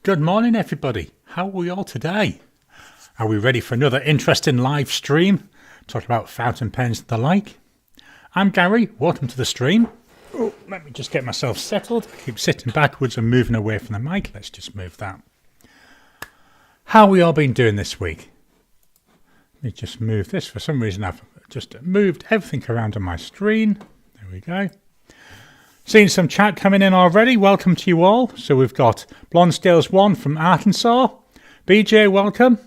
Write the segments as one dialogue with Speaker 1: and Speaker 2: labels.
Speaker 1: Good morning, everybody. How are we all today? Are we ready for another interesting live stream? Talking about fountain pens and the like. I'm Gary. Welcome to the stream. Oh, let me just get myself settled. I keep sitting backwards and moving away from the mic. Let's just move that. How we all been doing this week? Let me just move this. For some reason, I've just moved everything around on my screen. There we go. Seen some chat coming in already. Welcome to you all. So we've got Blonsdale's 1 from Arkansas. BJ, welcome.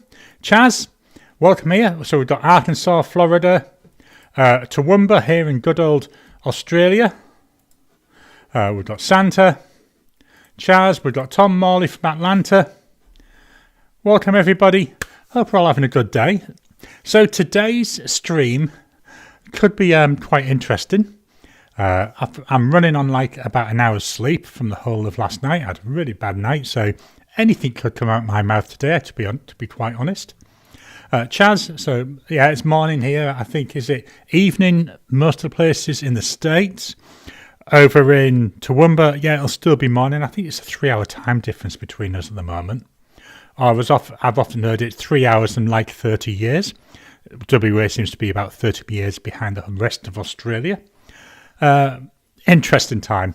Speaker 1: Chaz, welcome here. So we've got Arkansas, Florida. Toowoomba here in good old Australia. We've got Santa. Chaz, we've got Tom Morley from Atlanta. Welcome everybody. Hope we're all having a good day. So today's stream could be quite interesting. I'm running on like about an hour's sleep from the whole of last night. I had a really bad night, so anything could come out of my mouth today, to be quite honest. Chaz, so yeah, it's morning here. I think, is it evening most of the places in the States? Over in Toowoomba, yeah, it'll still be morning. I think it's a 3-hour time difference between us at the moment. I've often heard it's 3 hours and like 30 years. WA seems to be about 30 years behind the rest of Australia. Interesting time.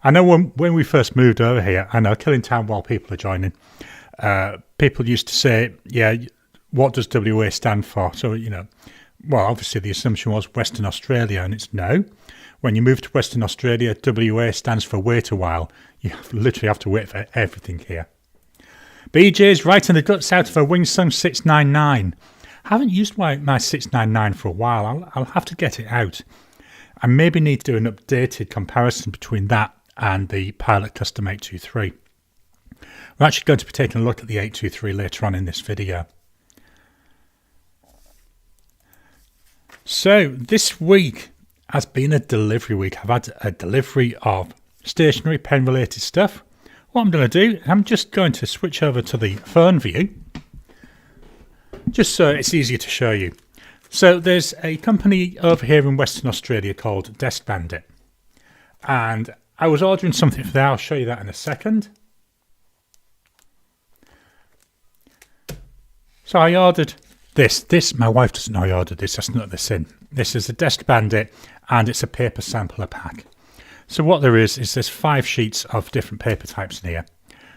Speaker 1: I know when we first moved over here, I know Killing Town while people are joining, people used to say, yeah, what does WA stand for? So, well, obviously the assumption was Western Australia, and it's no. When you move to Western Australia, WA stands for wait a while. You literally have to wait for everything here. BJ's right in the guts out of a Wingsung 699. I haven't used my 699 for a while. I'll have to get it out. I maybe need to do an updated comparison between that and the Pilot Custom 823. We're actually going to be taking a look at the 823 later on in this video. So this week has been a delivery week. I've had a delivery of stationery pen related stuff. What I'm going to do, I'm just going to switch over to the phone view, just so it's easier to show you. So there's a company over here in Western Australia called Desk Bandit, and I was ordering something for there. I'll show you that in a second. So I ordered this. My wife doesn't know I ordered this. I snuck this in. This is a Desk Bandit, and it's a paper sampler pack. So what there is there's 5 sheets of different paper types in here.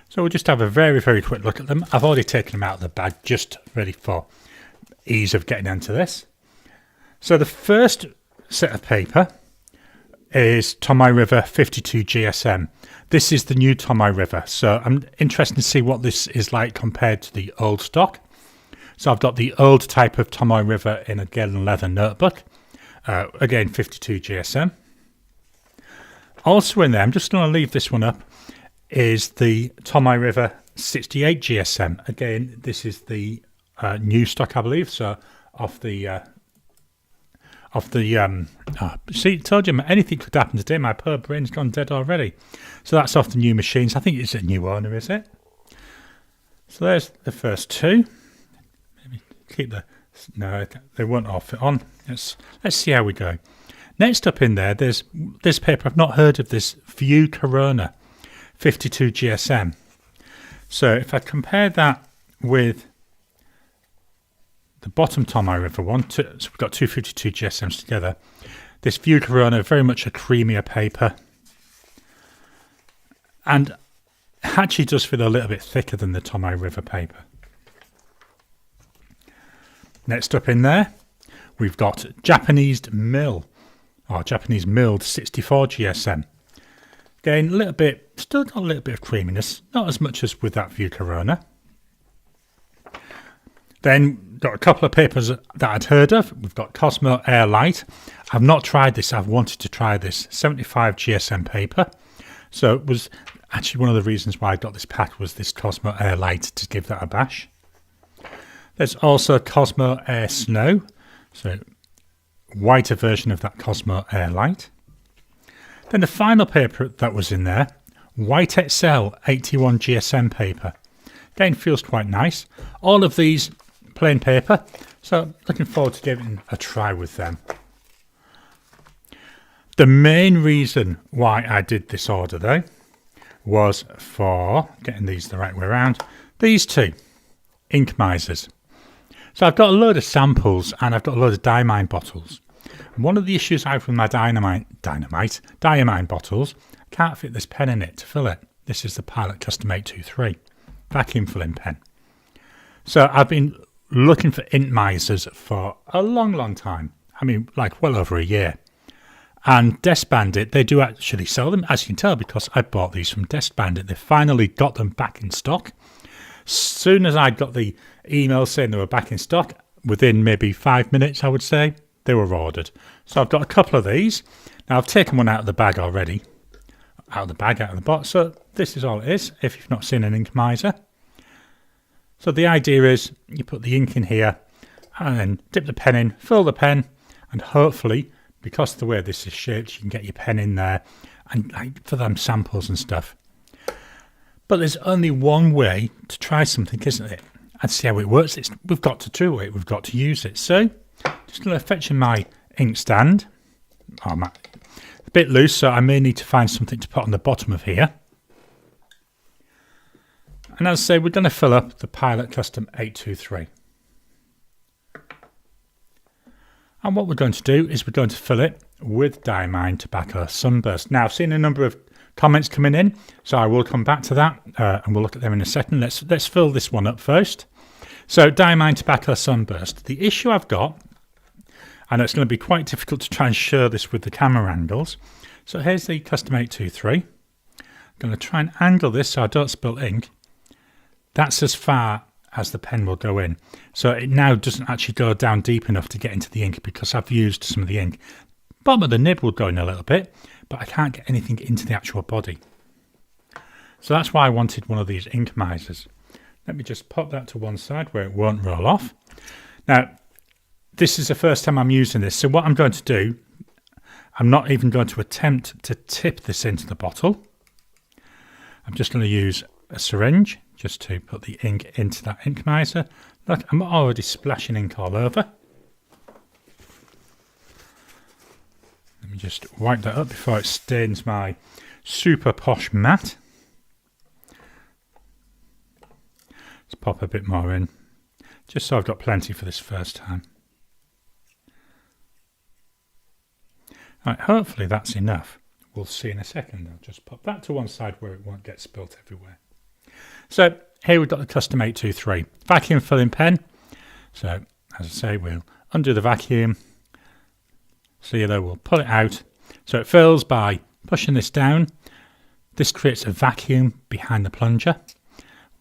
Speaker 1: So we'll just have a very, very quick look at them. I've already taken them out of the bag, just ready for ease of getting into this. So the first set of paper is Tomai River 52 GSM. This is the new Tomai River, so I'm interested to see what this is like compared to the old stock. So I've got the old type of Tomai River in a Galen leather notebook, again 52 GSM. Also in there, I'm just going to leave this one up, is the Tomai River 68 GSM. Again, this is the new stock, I believe. So see, told you anything could happen today. My poor brain's gone dead already. So that's off the new machines. I think it's a new owner, is it? So there's the first 2. Maybe keep no, they won't all fit on. Let's see how we go. Next up in there, there's this paper. I've not heard of this. View Corona 52 GSM. So if I compare that with the bottom Tomai River one, so we've got 252 GSMs together. This View Corona, very much a creamier paper, and actually does feel a little bit thicker than the Tomai River paper. Next up in there, we've got Japanese milled 64 GSM. Again, still got a little bit of creaminess, not as much as with that View Corona. Then got a couple of papers that I'd heard of. We've got Cosmo Air Light. I've not tried this. I've wanted to try this 75 GSM paper. So it was actually one of the reasons why I got this pack was this Cosmo Air Light to give that a bash. There's also Cosmo Air Snow. So whiter version of that Cosmo Air Light. Then the final paper that was in there, White XL 81 GSM paper. Again, feels quite nice. All of these plain paper, so looking forward to giving a try with them. The main reason why I did this order though was for getting these the right way around. These two ink misers. So I've got a load of samples and I've got a load of diamine bottles. And one of the issues I have with my diamine bottles, I can't fit this pen in it to fill it. This is the Pilot Custom 823 vacuum filling pen. So I've been looking for ink misers for a long time. I mean, like well over a year. And Desk Bandit, they do actually sell them, as you can tell, because I bought these from Desk Bandit. They finally got them back in stock. Soon as I got the email saying they were back in stock, within maybe 5 minutes, I would say, they were ordered. So I've got a couple of these. Now, I've taken one out of the bag already. Out of the box. So this is all it is, if you've not seen an ink miser. So the idea is you put the ink in here and then dip the pen in, fill the pen, and hopefully, because of the way this is shaped, you can get your pen in there and like for them samples and stuff. But there's only one way to try something, isn't it? And see how it works. We've got to do it. We've got to use it. So just going to fetch in my ink stand. Oh, a bit loose, so I may need to find something to put on the bottom of here. And as I say, we're going to fill up the Pilot Custom 823. And what we're going to do is we're going to fill it with Diamine Tobacco Sunburst. Now, I've seen a number of comments coming in, so I will come back to that and we'll look at them in a second. Let's fill this one up first. So, Diamine Tobacco Sunburst. The issue I've got, and it's going to be quite difficult to try and show this with the camera angles. So, here's the Custom 823. I'm going to try and angle this so I don't spill ink. That's as far as the pen will go in. So it now doesn't actually go down deep enough to get into the ink because I've used some of the ink. Bottom of the nib will go in a little bit, but I can't get anything into the actual body. So that's why I wanted one of these ink misers. Let me just pop that to one side where it won't roll off. Now, this is the first time I'm using this. So what I'm going to do, I'm not even going to attempt to tip this into the bottle. I'm just going to use a syringe just to put the ink into that ink miser. Look, I'm already splashing ink all over. Let me just wipe that up before it stains my super posh mat. Let's pop a bit more in, just so I've got plenty for this first time. Right, hopefully that's enough. We'll see in a second. I'll just pop that to one side where it won't get spilt everywhere. So here we've got the Custom 823 vacuum filling pen. So as I say, we'll undo the vacuum. See there, we'll pull it out. So it fills by pushing this down. This creates a vacuum behind the plunger.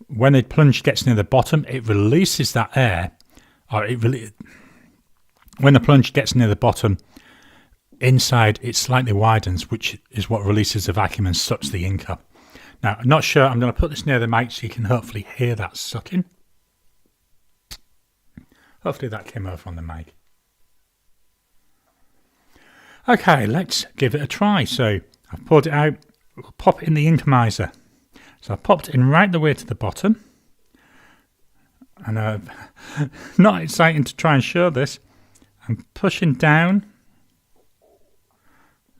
Speaker 1: When the plunger gets near the bottom, it releases that air. When the plunger gets near the bottom, inside it slightly widens, which is what releases the vacuum and sucks the ink up. Now, I'm not sure. I'm going to put this near the mic so you can hopefully hear that sucking. Hopefully that came over on the mic. Okay, let's give it a try. So I've poured it out. We'll pop it in the ink miser. So I popped it in right the way to the bottom. And not exciting to try and show this. I'm pushing down,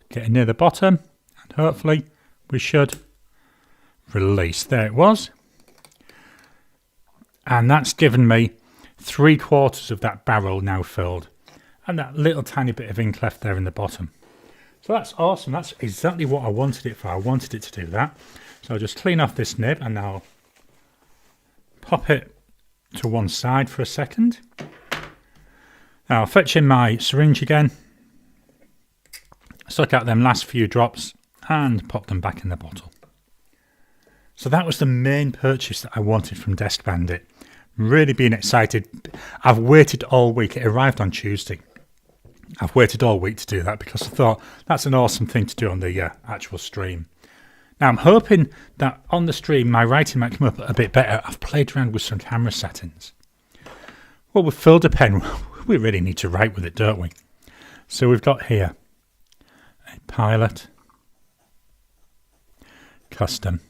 Speaker 1: getting near the bottom, and hopefully we should release. There it was. And that's given me 3/4 of that barrel now filled. And that little tiny bit of ink left there in the bottom. So that's awesome. That's exactly what I wanted it for. I wanted it to do that. So I'll just clean off this nib and I'll pop it to one side for a second. Now I'll fetch in my syringe again, suck out them last few drops and pop them back in the bottle. So that was the main purchase that I wanted from Desk Bandit. Really being excited. I've waited all week. It arrived on Tuesday. I've waited all week to do that because I thought that's an awesome thing to do on the actual stream. Now I'm hoping that on the stream my writing might come up a bit better. I've played around with some camera settings. Well, we've filled a pen. We really need to write with it, don't we? So we've got here a Pilot Custom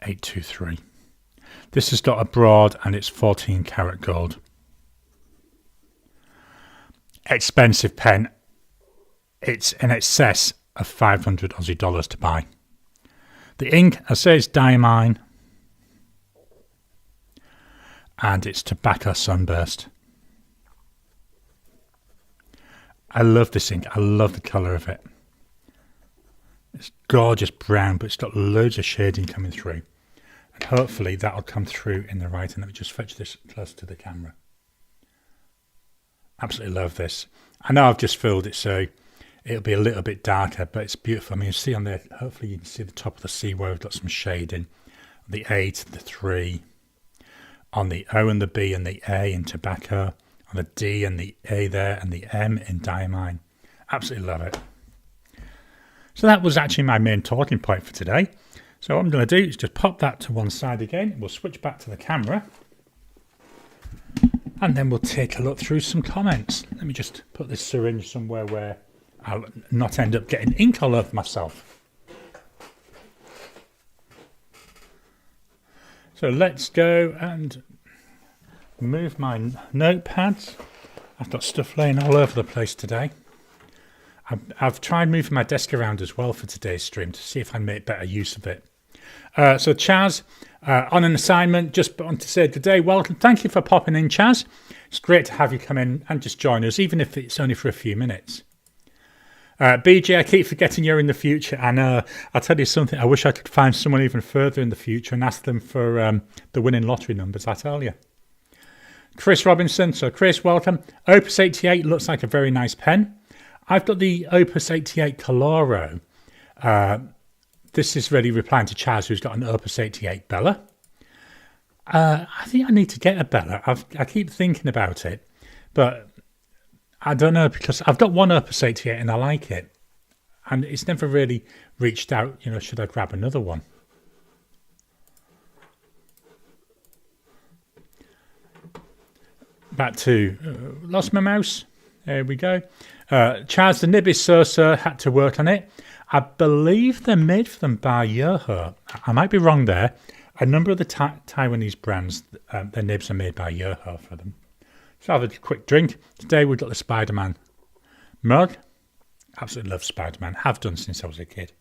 Speaker 1: 823. This has got a broad and it's 14 karat gold. Expensive pen. It's in excess of 500 Aussie dollars to buy. The ink, I say, is Diamine, and it's Tobacco Sunburst. I love this ink. I love the colour of it. It's gorgeous brown, but it's got loads of shading coming through. And hopefully that'll come through in the writing. Let me just fetch this close to the camera. Absolutely love this. I know I've just filled it, so it'll be a little bit darker, but it's beautiful. I mean, you see on there, hopefully you can see the top of the C where we've got some shading. The A to the 3. On the O and the B and the A in Tobacco. On the D and the A there, and the M in Diamine. Absolutely love it. So that was actually my main talking point for today. So what I'm going to do is just pop that to one side again. We'll switch back to the camera. And then we'll take a look through some comments. Let me just put this syringe somewhere where I'll not end up getting ink all over myself. So let's go and move my notepads. I've got stuff laying all over the place today. I've tried moving my desk around as well for today's stream to see if I make better use of it. So Chaz, on an assignment, just want to say good day, welcome. Thank you for popping in, Chaz. It's great to have you come in and just join us, even if it's only for a few minutes. BJ, I keep forgetting you're in the future. And I'll tell you something, I wish I could find someone even further in the future and ask them for the winning lottery numbers, I tell you. Chris Robinson, so Chris, welcome. Opus 88 looks like a very nice pen. I've got the Opus 88 Coloro. This is really replying to Chaz, who's got an Opus 88 Bella. I think I need to get a Bella. I keep thinking about it, but I don't know, because I've got one Opus 88 and I like it. And it's never really reached out, should I grab another one? Back to lost my mouse. There we go. Chaz, the nib is so-so, had to work on it. I believe they're made for them by Yoho. I might be wrong there. A number of the Taiwanese brands, their nibs are made by Yoho for them. So have a quick drink. Today we've got the Spider-Man mug. Absolutely love Spider-Man. Have done since I was a kid.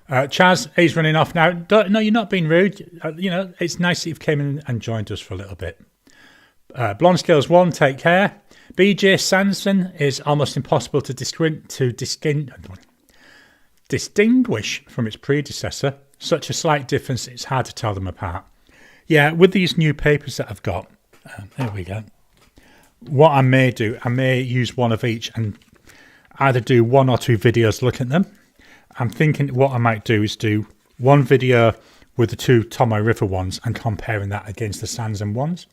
Speaker 1: Chaz, he's running off now. No, you're not being rude. It's nice that you've came in and joined us for a little bit. Blonde Scales 1, take care. BJ Sanson is almost impossible to distinguish from its predecessor. Such a slight difference, it's hard to tell them apart. Yeah, with these new papers that I've got, there we go. What I may do, I may use one of each and either do 1 or 2 videos looking at them. I'm thinking what I might do is do one video with the 2 Tomoe River ones and comparing that against the Sanson ones.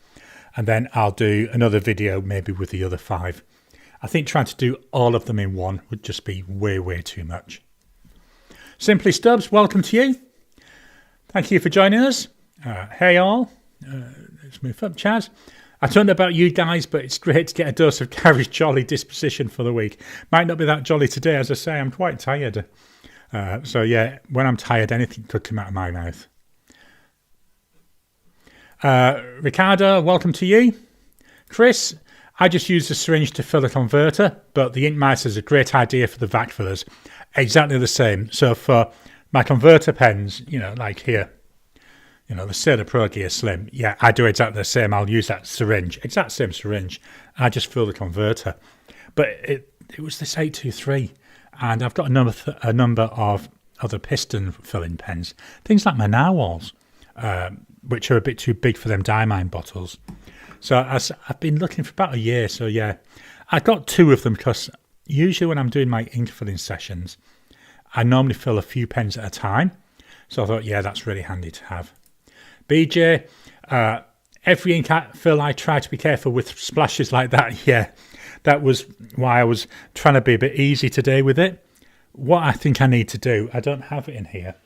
Speaker 1: And then I'll do another video maybe with the other 5. I think trying to do all of them in one would just be way, way too much. Simply Stubbs, welcome to you. Thank you for joining us. Hey all. Let's move up, Chaz. I don't know about you guys, but it's great to get a dose of Garry's jolly disposition for the week. Might not be that jolly today, as I say, I'm quite tired. So yeah, when I'm tired, anything could come out of my mouth. Ricardo, welcome to you. Chris, I just used a syringe to fill a converter, but the ink mice is a great idea for the vac fillers. Exactly the same. So for my converter pens, like here, the Sailor Pro Gear Slim, yeah, I do exactly the same. I'll use that syringe, exact same syringe. I just fill the converter. But it was this 823, and I've got a number of other piston filling pens, things like my narwhals, which are a bit too big for them Diamine bottles. So I've been looking for about a year. So yeah, I got 2 of them because usually when I'm doing my ink filling sessions, I normally fill a few pens at a time. So I thought, yeah, that's really handy to have. BJ, every ink fill I try to be careful with splashes like that. Yeah, that was why I was trying to be a bit easy today with it. What I think I need to do, I don't have it in here.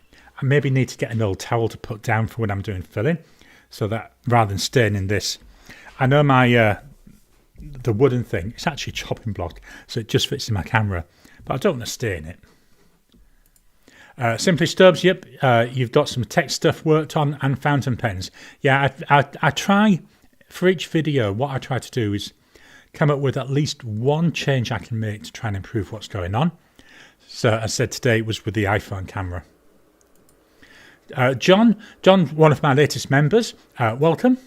Speaker 1: I maybe need to get an old towel to put down for when I'm doing filling, so that rather than staining this, I know my the wooden thing, it's actually chopping block, so it just fits in my camera, but I don't want to stain it. Simply Stubbs, yep, you've got some text stuff worked on and fountain pens. Yeah, I try, for each video, what I try to do is come up with at least one change I can make to try and improve what's going on. So I said today it was with the iPhone camera. John, one of my latest members, welcome.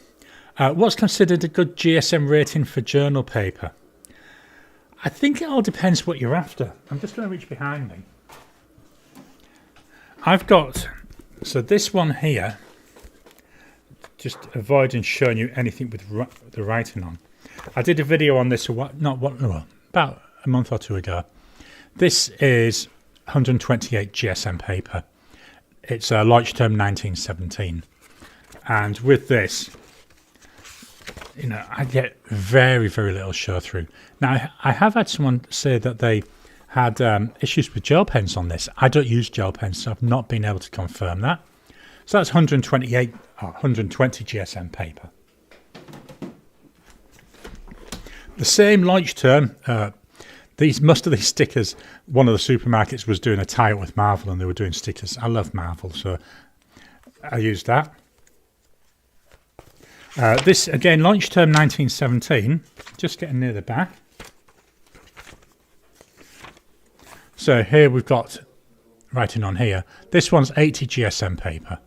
Speaker 1: What's considered a good GSM rating for journal paper? I think it all depends what you're after. I'm just going to reach behind me. I've got, so this one here, just avoiding showing you anything with the writing on. I did a video on this about a month or two ago. This is 128 GSM paper. It's a Leuchtturm 1917. And with this, you know, I get very, very little show through. Now, I have had someone say that they had issues with gel pens on this. I don't use gel pens, so I've not been able to confirm that. So that's 128 or 120 GSM paper. The same Leuchtturm, most of these stickers, one of the supermarkets was doing a tie-up with Marvel and they were doing stickers. I love Marvel, so I used that. This, again, Leuchtturm 1917, just getting near the back. So here we've got writing on here. This one's 80 GSM paper.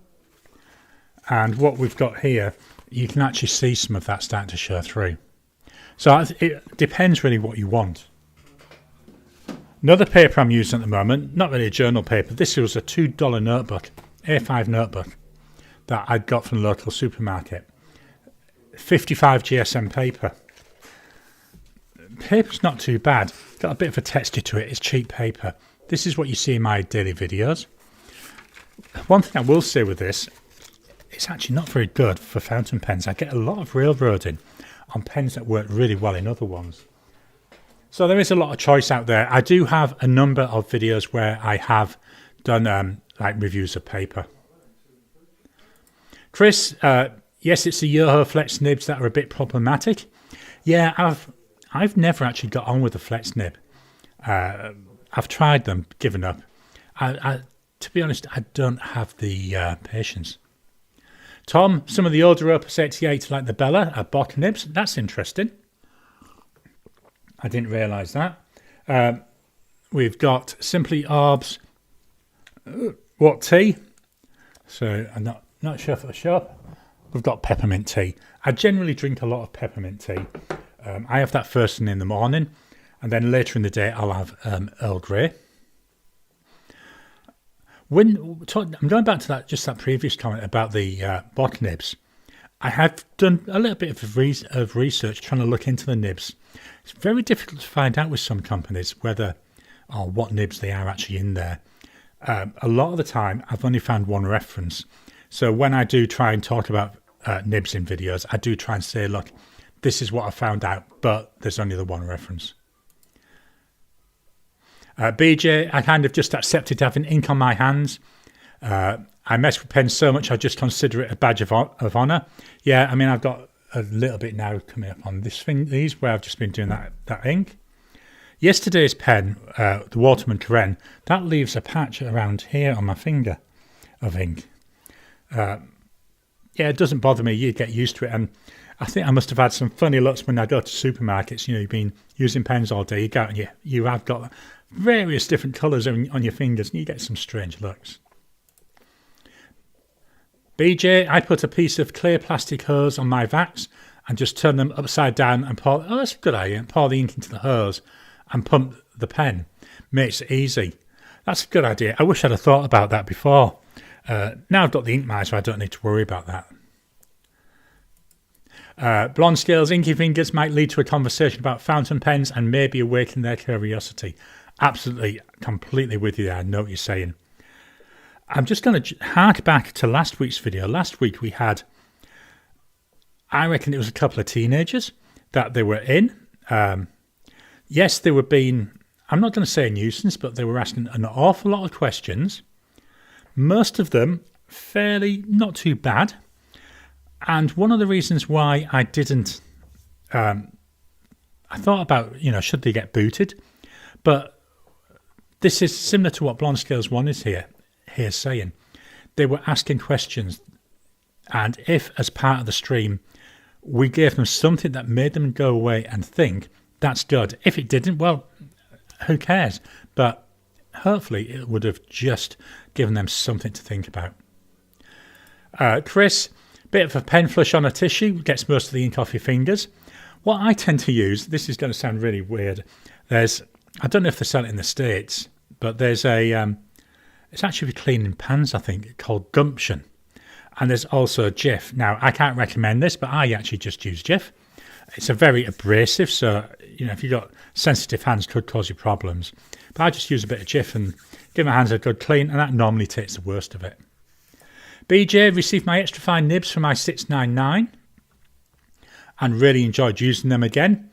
Speaker 1: And what we've got here, you can actually see some of that starting to show through. So it depends really what you want. Another paper I'm using at the moment, not really a journal paper, this was a $2 notebook, A5 notebook, that I'd got from the local supermarket. 55 GSM paper. Paper's not too bad. Got a bit of a texture to it. It's cheap paper. This is what you see in my daily videos. One thing I will say with this, it's actually not very good for fountain pens. I get a lot of railroading on pens that work really well in other ones. So there is a lot of choice out there. I do have a number of videos where I have done like reviews of paper. Chris, yes, it's the Yoho Flex nibs that are a bit problematic. Yeah, I've never actually got on with the Flex nib. I've tried them, given up. To be honest, I don't have the patience. Tom, some of the older Opus 88 like the Bella are bot nibs. That's interesting. I didn't realise that. We've got Simply Orbs. What tea? So I'm not sure for the shop. We've got peppermint tea. I generally drink a lot of peppermint tea. I have that first thing in the morning, and then later in the day I'll have Earl Grey. I'm going back to that previous comment about the bot nibs. I have done a little bit of research trying to look into the nibs. It's very difficult to find out with some companies whether or what nibs they are actually in there. A lot of the time I've only found one reference. So when I do try and talk about nibs in videos, I do try and say, look, this is what I found out, but there's only the one reference. BJ, I kind of just accepted having ink on my hands. I mess with pens so much I just consider it a badge of honour. Yeah, I mean, I've got a little bit now coming up on these where I've just been doing that ink. Yesterday's pen, the Waterman Karen, that leaves a patch around here on my finger of ink. Yeah, it doesn't bother me. You get used to it. And I think I must have had some funny looks when I go to supermarkets. You know, you've been using pens all day. You go out and you have got various different colours on your fingers, and you get some strange looks. BJ, I put a piece of clear plastic hose on my vacs and just turn them upside down and pour. Oh, that's a good idea. Pour the ink into the hose and pump the pen. Makes it easy. That's a good idea. I wish I'd have thought about that before. Now I've got the ink miser, I don't need to worry about that. Blonde Scales, inky fingers might lead to a conversation about fountain pens and maybe awaken their curiosity. Absolutely, completely with you there. I know what you're saying. I'm just going to hark back to last week's video. Last week we had, I reckon it was a couple of teenagers that they were in. Yes, they were being, I'm not going to say a nuisance, but they were asking an awful lot of questions. Most of them fairly not too bad. And one of the reasons why I didn't, I thought about, should they get booted? But this is similar to what Blonde Scales 1 is here saying. They were asking questions. And if, as part of the stream, we gave them something that made them go away and think, that's good. If it didn't, well, who cares? But hopefully it would have just given them something to think about. Chris, bit of a pen flush on a tissue, gets most of the ink off your fingers. What I tend to use, this is going to sound really weird, I don't know if they sell it in the States, but there's it's actually for cleaning pans, I think, called Gumption. And there's also Jif. Now, I can't recommend this, but I actually just use Jif. It's a very abrasive, so, if you've got sensitive hands, could cause you problems. But I just use a bit of Jif and give my hands a good clean, and that normally takes the worst of it. BJ received my extra fine nibs for my 699 and really enjoyed using them again.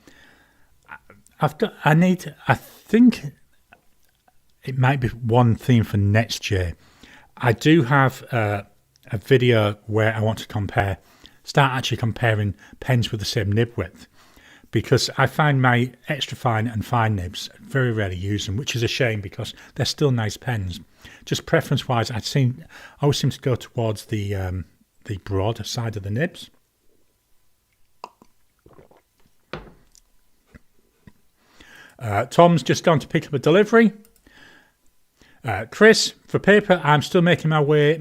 Speaker 1: I think it might be one theme for next year. I do have a video where I want to start actually comparing pens with the same nib width, because I find my extra fine and fine nibs very rarely use them, which is a shame because they're still nice pens. Just preference wise, I always seem to go towards the broad side of the nibs. Tom's just gone to pick up a delivery. Chris, for paper, I'm still making my way.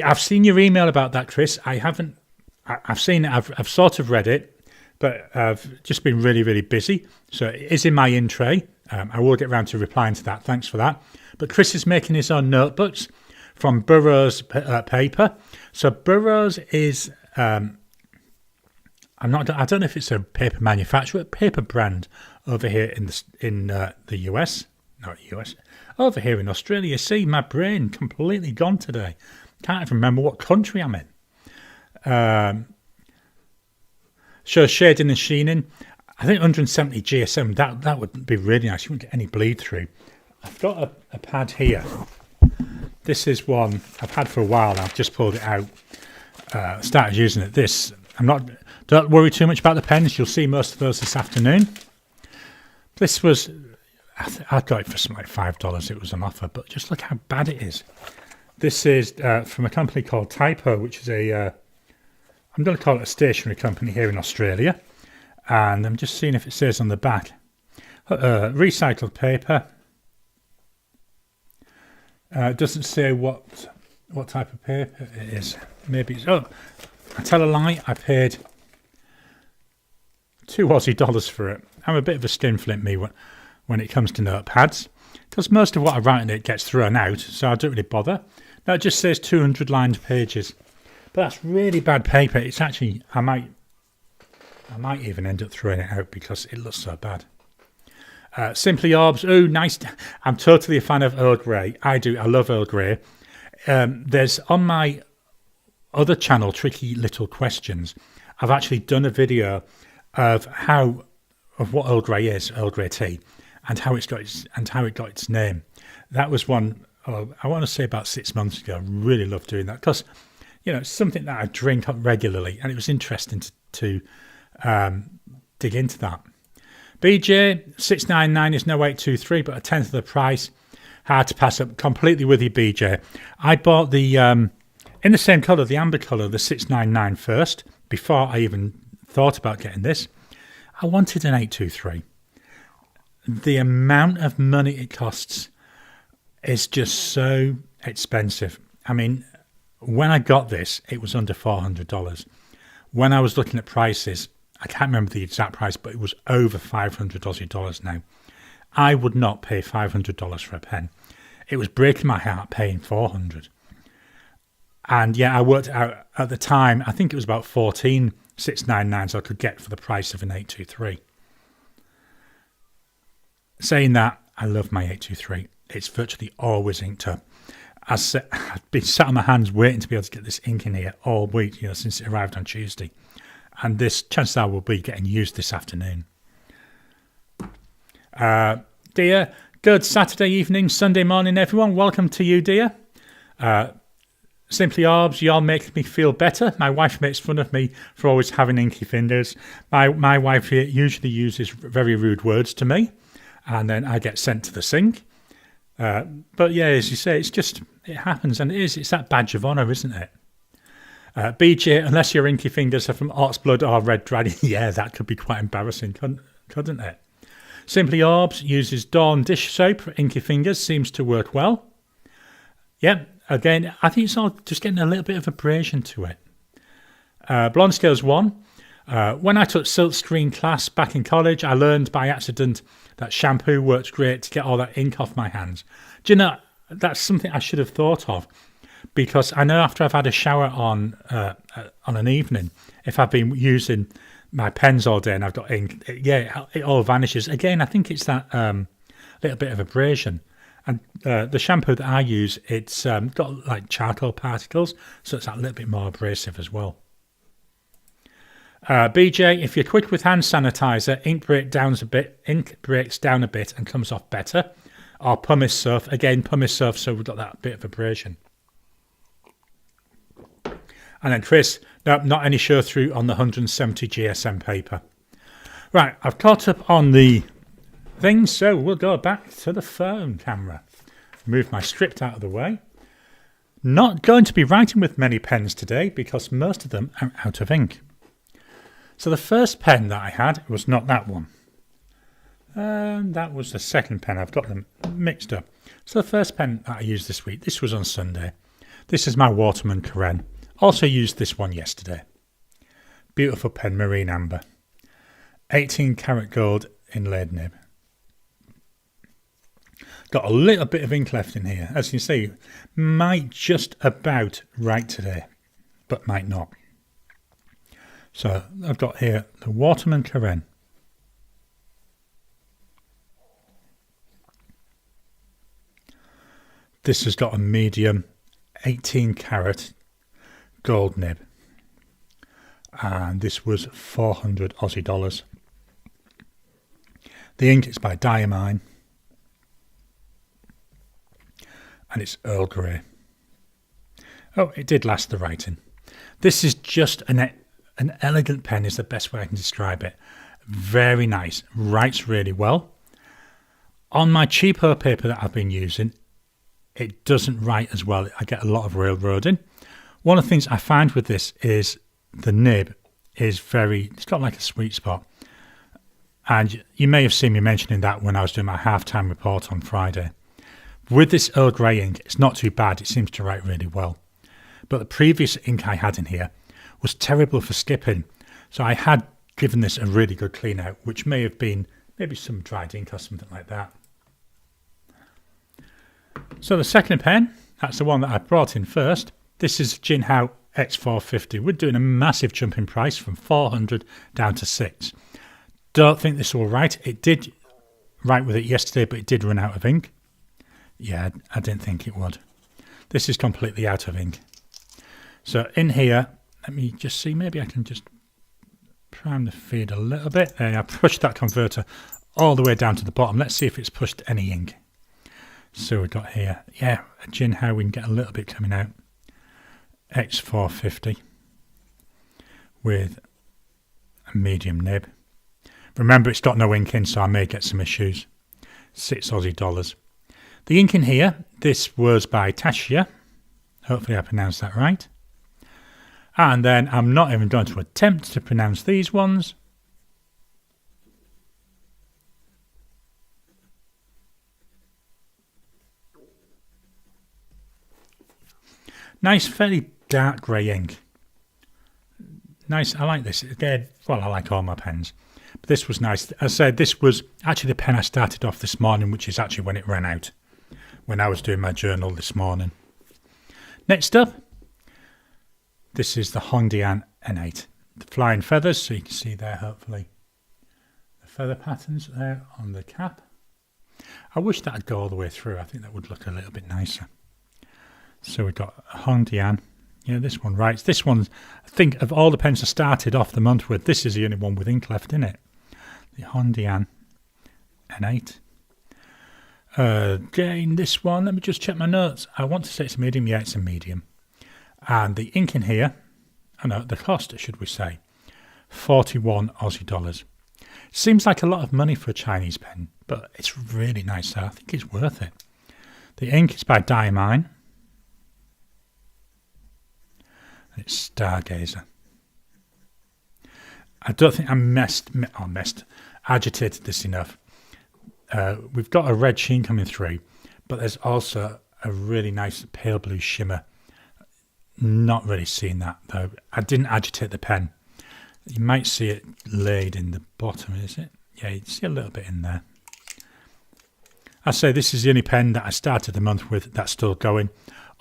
Speaker 1: I've seen your email about that, Chris. I've seen it. I've sort of read it, but I've just been really, really busy. So it is in my in tray. I will get around to replying to that. Thanks for that. But Chris is making his own notebooks from Burroughs paper. So Burroughs is I don't know if it's a paper manufacturer, paper brand over here in the US, not US, over here in Australia. See, my brain completely gone today. Can't even remember what country I'm in. Shows shading and sheening. I think 170 GSM. That would be really nice. You wouldn't get any bleed through. I've got a pad here. This is one I've had for a while. I've just pulled it out. Started using it. Don't worry too much about the pens. You'll see most of those this afternoon. This was, I got it for something like $5. It was an offer, but just look how bad it is. This is from a company called Typo, which is I'm going to call it a stationery company here in Australia. And I'm just seeing if it says on the back, recycled paper. It doesn't say what type of paper it is. Maybe it's, I tell a lie, I paid $2 Aussie for it. I'm a bit of a skinflint, me, when it comes to notepads, because most of what I write in it gets thrown out, so I don't really bother. Now it just says 200 lined pages, but that's really bad paper. It's actually, I might even end up throwing it out because it looks so bad. Simply Orbs, oh nice. I'm totally a fan of Earl Grey. I love Earl Grey. There's on my other channel, Tricky Little Questions, I've actually done a video of what Earl Grey is, Earl Grey tea, and how it got its name. That was one, I want to say about 6 months ago. I really love doing that because, it's something that I drink up regularly, and it was interesting to dig into that. BJ, 699 is no 823, but a tenth of the price. Hard to pass up. Completely with you, BJ. I bought the, in the same colour, the amber colour, the 699 first, before I even thought about getting this. I wanted an 823. The amount of money it costs is just so expensive. I mean, when I got this, it was under $400. When I was looking at prices, I can't remember the exact price, but it was over 500 Aussie dollars now. I would not pay $500 for a pen. It was breaking my heart paying $400. And yeah, I worked out at the time, I think it was about 14 699s I could get for the price of an 823. Saying that, I love my 823. It's virtually always inked up. I've been sat on my hands waiting to be able to get this ink in here all week, since it arrived on Tuesday. And this, chances are, will be getting used this afternoon. Dear, good Saturday evening, Sunday morning, everyone. Welcome to you, dear. Simply Orbs, y'all make me feel better. My wife makes fun of me for always having inky fingers. My wife usually uses very rude words to me, and then I get sent to the sink. But yeah, as you say, it happens, and it's that badge of honour, isn't it? BJ, unless your inky fingers are from Ox Blood or Red Dragon, yeah, that could be quite embarrassing, couldn't it? Simply Orbs uses Dawn dish soap for inky fingers, seems to work well. Yeah, again, I think it's all just getting a little bit of abrasion to it. Blonde Scales 1. When I took silkscreen class back in college, I learned by accident that shampoo works great to get all that ink off my hands. Do you know, that's something I should have thought of, because I know after I've had a shower on an evening, if I've been using my pens all day and I've got ink, it all vanishes. Again, I think it's that little bit of abrasion. And the shampoo that I use, it's got like charcoal particles, so it's that little bit more abrasive as well. BJ, if you're quick with hand sanitizer, ink breaks down a bit and comes off better. Or pumice surf, again pumice surf, so we've got that bit of abrasion. And then Chris, no, not any show through on the 170 GSM paper. Right, I've caught up on the things, so we'll go back to the phone camera. Move my script out of the way. Not going to be writing with many pens today because most of them are out of ink. So the first pen that I had was not that one. That was the second pen. I've got them mixed up. So the first pen that I used this week, this was on Sunday. This is my Waterman Karen. Also used this one yesterday. Beautiful pen, marine amber. 18 karat gold inlaid nib. Got a little bit of ink left in here. As you can see, might just about write today, but might not. So I've got here the Waterman Karen. This has got a medium 18 karat gold nib. And this was 400 Aussie dollars. The ink is by Diamine. And it's Earl Grey. Oh, it did last the writing. This is just an elegant pen is the best way I can describe it. Very nice. Writes really well. On my cheaper paper that I've been using, it doesn't write as well. I get a lot of railroading. One of the things I find with this is the nib is it's got like a sweet spot. And you may have seen me mentioning that when I was doing my halftime report on Friday. With this Earl Grey ink, it's not too bad. It seems to write really well. But the previous ink I had in here was terrible for skipping. So I had given this a really good clean out, which may have been maybe some dried ink or something like that. So the second pen, that's the one that I brought in first. This is Jinhao X450. We're doing a massive jump in price from 400 down to 6. Don't think this will write. It did write with it yesterday, but it did run out of ink. Yeah, I didn't think it would. This is completely out of ink. So in here, let me just see, maybe I can just prime the feed a little bit. There, I pushed that converter all the way down to the bottom. Let's see if it's pushed any ink. So we've got here, yeah, a Jinhao, we can get a little bit coming out. X450 with a medium nib. Remember, it's got no ink in, so I may get some issues. 6 Aussie dollars. The ink in here, this was by Tashia. Hopefully I pronounced that right. And then I'm not even going to attempt to pronounce these ones. Nice, fairly dark grey ink. Nice, I like this. Again, well, I like all my pens. But this was nice. As I said, this was actually the pen I started off this morning, which is actually when it ran out, when I was doing my journal this morning. Next up, this is the Hongdian N8. The flying feathers, so you can see there, hopefully, the feather patterns there on the cap. I wish that would go all the way through. I think that would look a little bit nicer. So we've got Hongdian. Yeah, this one writes. This one, I think of all the pens I started off the month with, this is the only one with ink left in it. The Hongdian N8. Again, this one, let me just check my notes. I want to say it's a medium. Yeah, it's a medium. And the ink in here, the cost, should we say, 41 Aussie dollars. Seems like a lot of money for a Chinese pen, but it's really nice. So I think it's worth it. The ink is by Diamine. It's Stargazer. I don't think I agitated this enough. We've got a red sheen coming through, but there's also a really nice pale blue shimmer. Not really seeing that though. I didn't agitate the pen. You might see it laid in the bottom, is it? Yeah, you see a little bit in there. I say this is the only pen that I started the month with that's still going,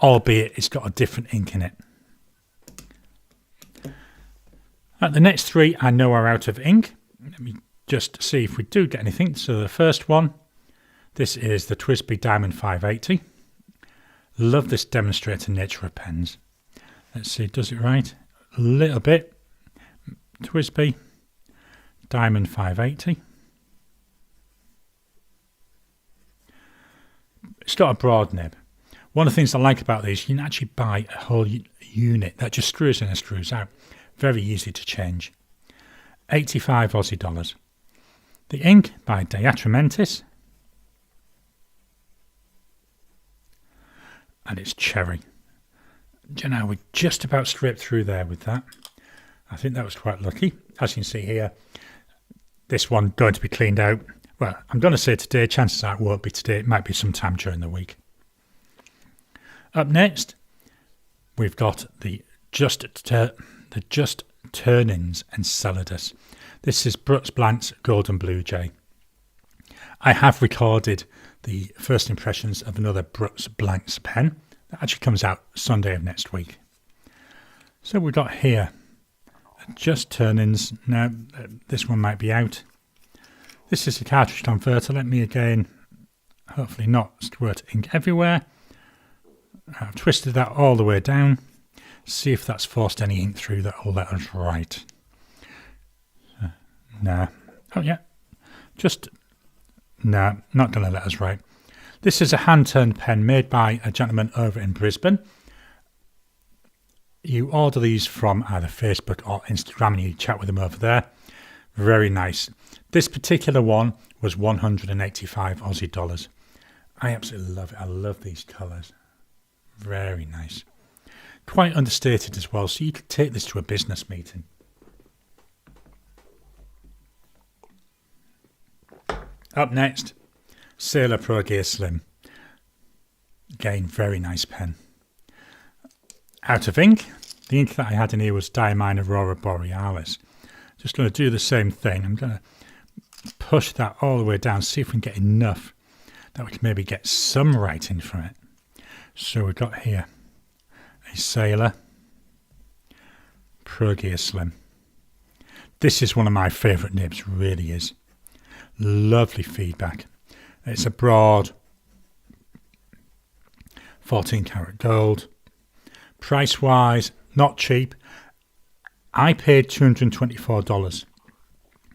Speaker 1: albeit it's got a different ink in it. The next three I know are out of ink. Let me just see if we do get anything. So the first one, this is the TWSBI Diamond 580. Love this demonstrator nature of pens. Let's see, does it right? A little bit. TWSBI Diamond 580. It's got a broad nib. One of the things I like about these, you can actually buy a whole unit that just screws in and screws out. Very easy to change. 85 Aussie dollars. The ink by Diatramentis. And it's cherry. Do you know, we just about scraped through there with that. I think that was quite lucky. As you can see here, this one going to be cleaned out. Well, I'm going to say today, chances are it won't be today. It might be sometime during the week. Up next, we've got the Just Turnins Enceladus. This is Brooks Blanc's Golden Blue Jay. I have recorded the first impressions of another Brooks Blanc's pen that actually comes out Sunday of next week. So we've got here Just Turnins. Now this one might be out. This is a cartridge converter. Let me again, hopefully not squirt ink everywhere. I've twisted that all the way down. See if that's forced any ink through that will let us write. Nah. Oh yeah. Nah, not going to let us write. This is a hand-turned pen made by a gentleman over in Brisbane. You order these from either Facebook or Instagram and you chat with them over there. Very nice. This particular one was 185 Aussie dollars. I absolutely love it. I love these colours. Very nice. Quite understated as well, so you could take this to a business meeting. Up next, Sailor Pro Gear Slim. Again, very nice pen. Out of ink. The ink that I had in here was Diamine Aurora Borealis. Just going to do the same thing. I'm going to push that all the way down, see if we can get enough that we can maybe get some writing from it. So we've got here a Sailor Pro Gear Slim. This is one of my favourite nibs, really is. Lovely feedback. It's a broad 14 karat gold. Price wise, not cheap. I paid $224.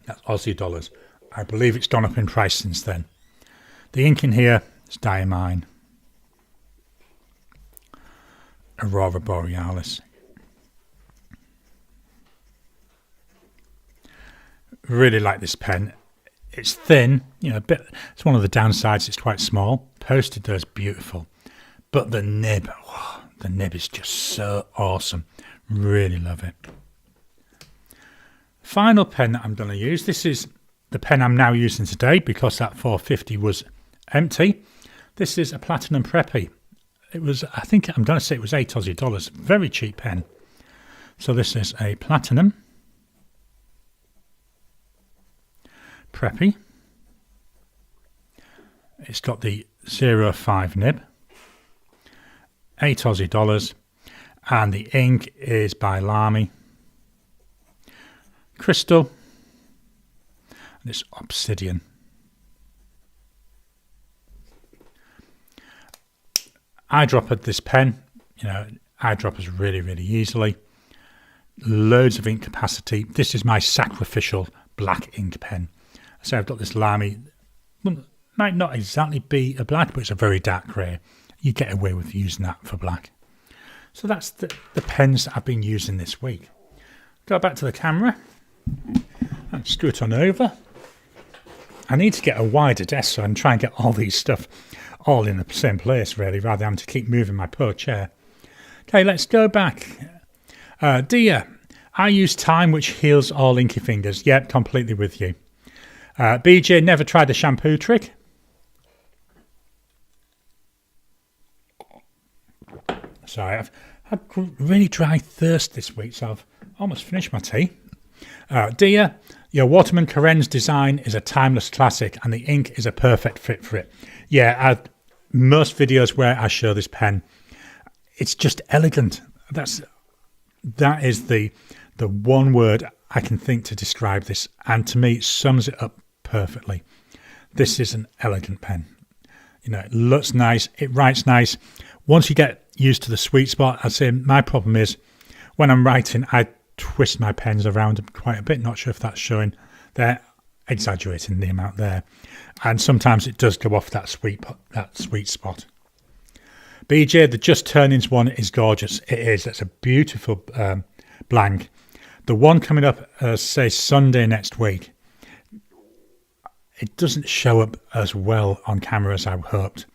Speaker 1: That's Aussie dollars. I believe it's gone up in price since then. The ink in here is Diamine Aurora Borealis. Really like this pen. It's thin, you know, it's one of the downsides, it's quite small. Posted there is beautiful. But the nib is just so awesome. Really love it. Final pen that I'm going to use. This is the pen I'm now using today because that 450 was empty. This is a Platinum Preppy. It was, I think I'm going to say it was 8 Aussie dollars. Very cheap pen. So this is a Platinum Preppy. It's got the 05 nib. 8 Aussie dollars. And the ink is by Lamy. Crystal. And it's Obsidian. Eyedroppered this pen. You know, eyedroppers really, really easily. Loads of ink capacity. This is my sacrificial black ink pen. So I've got this Lamy. Might not exactly be a black, but it's a very dark grey. You get away with using that for black. So that's the pens that I've been using this week. Go back to the camera and scoot on over. I need to get a wider desk so I can try and get all these stuff all in the same place, really, rather than having to keep moving my poor chair. Okay, let's go back. Dear, I use time which heals all inky fingers. Yep, completely with you. BJ, never tried the shampoo trick. Sorry, I've had really dry thirst this week, so I've almost finished my tea. Dear, your Waterman Caren's design is a timeless classic and the ink is a perfect fit for it. Yeah, most videos where I show this pen, it's just elegant. That is the one word I can think to describe this, and to me it sums it up perfectly. This is an elegant pen. You know, it looks nice, it writes nice. Once you get used to the sweet spot, I'd say my problem is when I'm writing, I twist my pens around quite a bit. Not sure if that's showing there, exaggerating the amount there, and sometimes it does go off that sweet spot. BJ, the Just Turnings one is gorgeous. It is. It's a beautiful blank. The one coming up, say Sunday next week, it doesn't show up as well on camera as I hoped.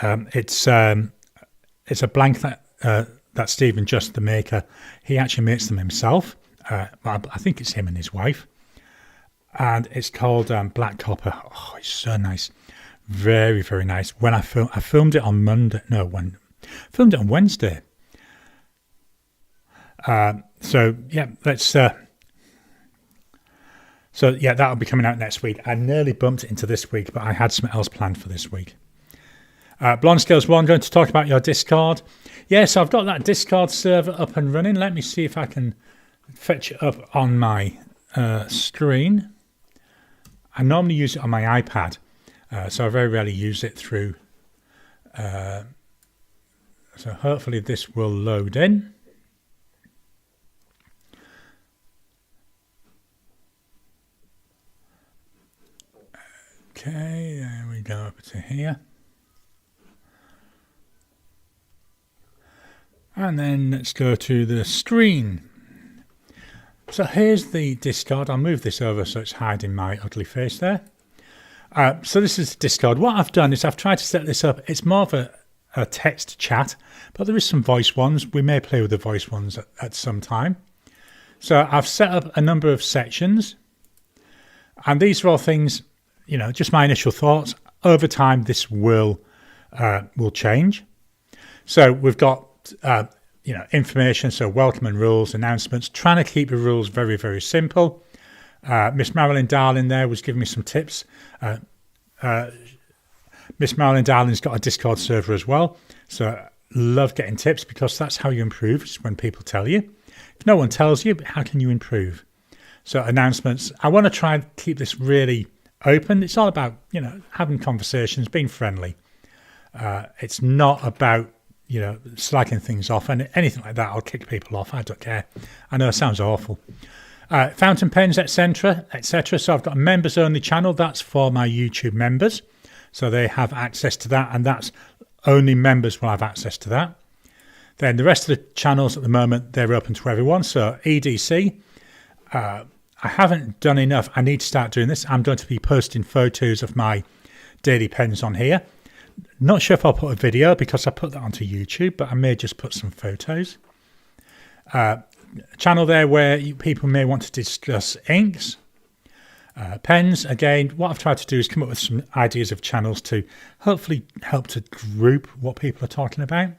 Speaker 1: It's a blank that Stephen Just, the maker, he actually makes them himself. I think it's him and his wife. And it's called Black Copper. Oh, it's so nice. Very, very nice. When I filmed it on Monday. No, filmed it on Wednesday. So yeah, that'll be coming out next week. I nearly bumped it into this week, but I had something else planned for this week. Blonde Scales 1, going to talk about your Discord. Yes, I've got that Discord server up and running. Let me see if I can fetch it up on my screen. I normally use it on my iPad, so I very rarely use it through. So hopefully this will load in. Okay, there we go up to here. And then let's go to the screen. So here's the Discord. I'll move this over so it's hiding my ugly face there. So this is Discord. What I've done is I've tried to set this up. It's more of a text chat, but there is some voice ones. We may play with the voice ones at some time. So I've set up a number of sections. And these are all things, you know, just my initial thoughts. Over time, this will change. So we've got information, so welcome and rules, announcements, trying to keep the rules very, very simple. Miss Marilyn Darling there was giving me some tips. Miss Marilyn Darling's got a Discord server as well, so love getting tips because that's how you improve, is when people tell you. If no one tells you, how can you improve? So announcements, I want to try and keep this really open. It's all about, you know, having conversations, being friendly. It's not about, you know, slacking things off and anything like that. I'll kick people off. I don't care. I know it sounds awful. Fountain pens, etc., etc. So I've got a members only channel. That's for my YouTube members. So they have access to that, and that's only members will have access to that. Then the rest of the channels at the moment, they're open to everyone. So EDC, I haven't done enough. I need to start doing this. I'm going to be posting photos of my daily pens on here. Not sure if I'll put a video because I put that onto YouTube, but I may just put some photos. Channel there where people may want to discuss inks. Pens, again, what I've tried to do is come up with some ideas of channels to hopefully help to group what people are talking about.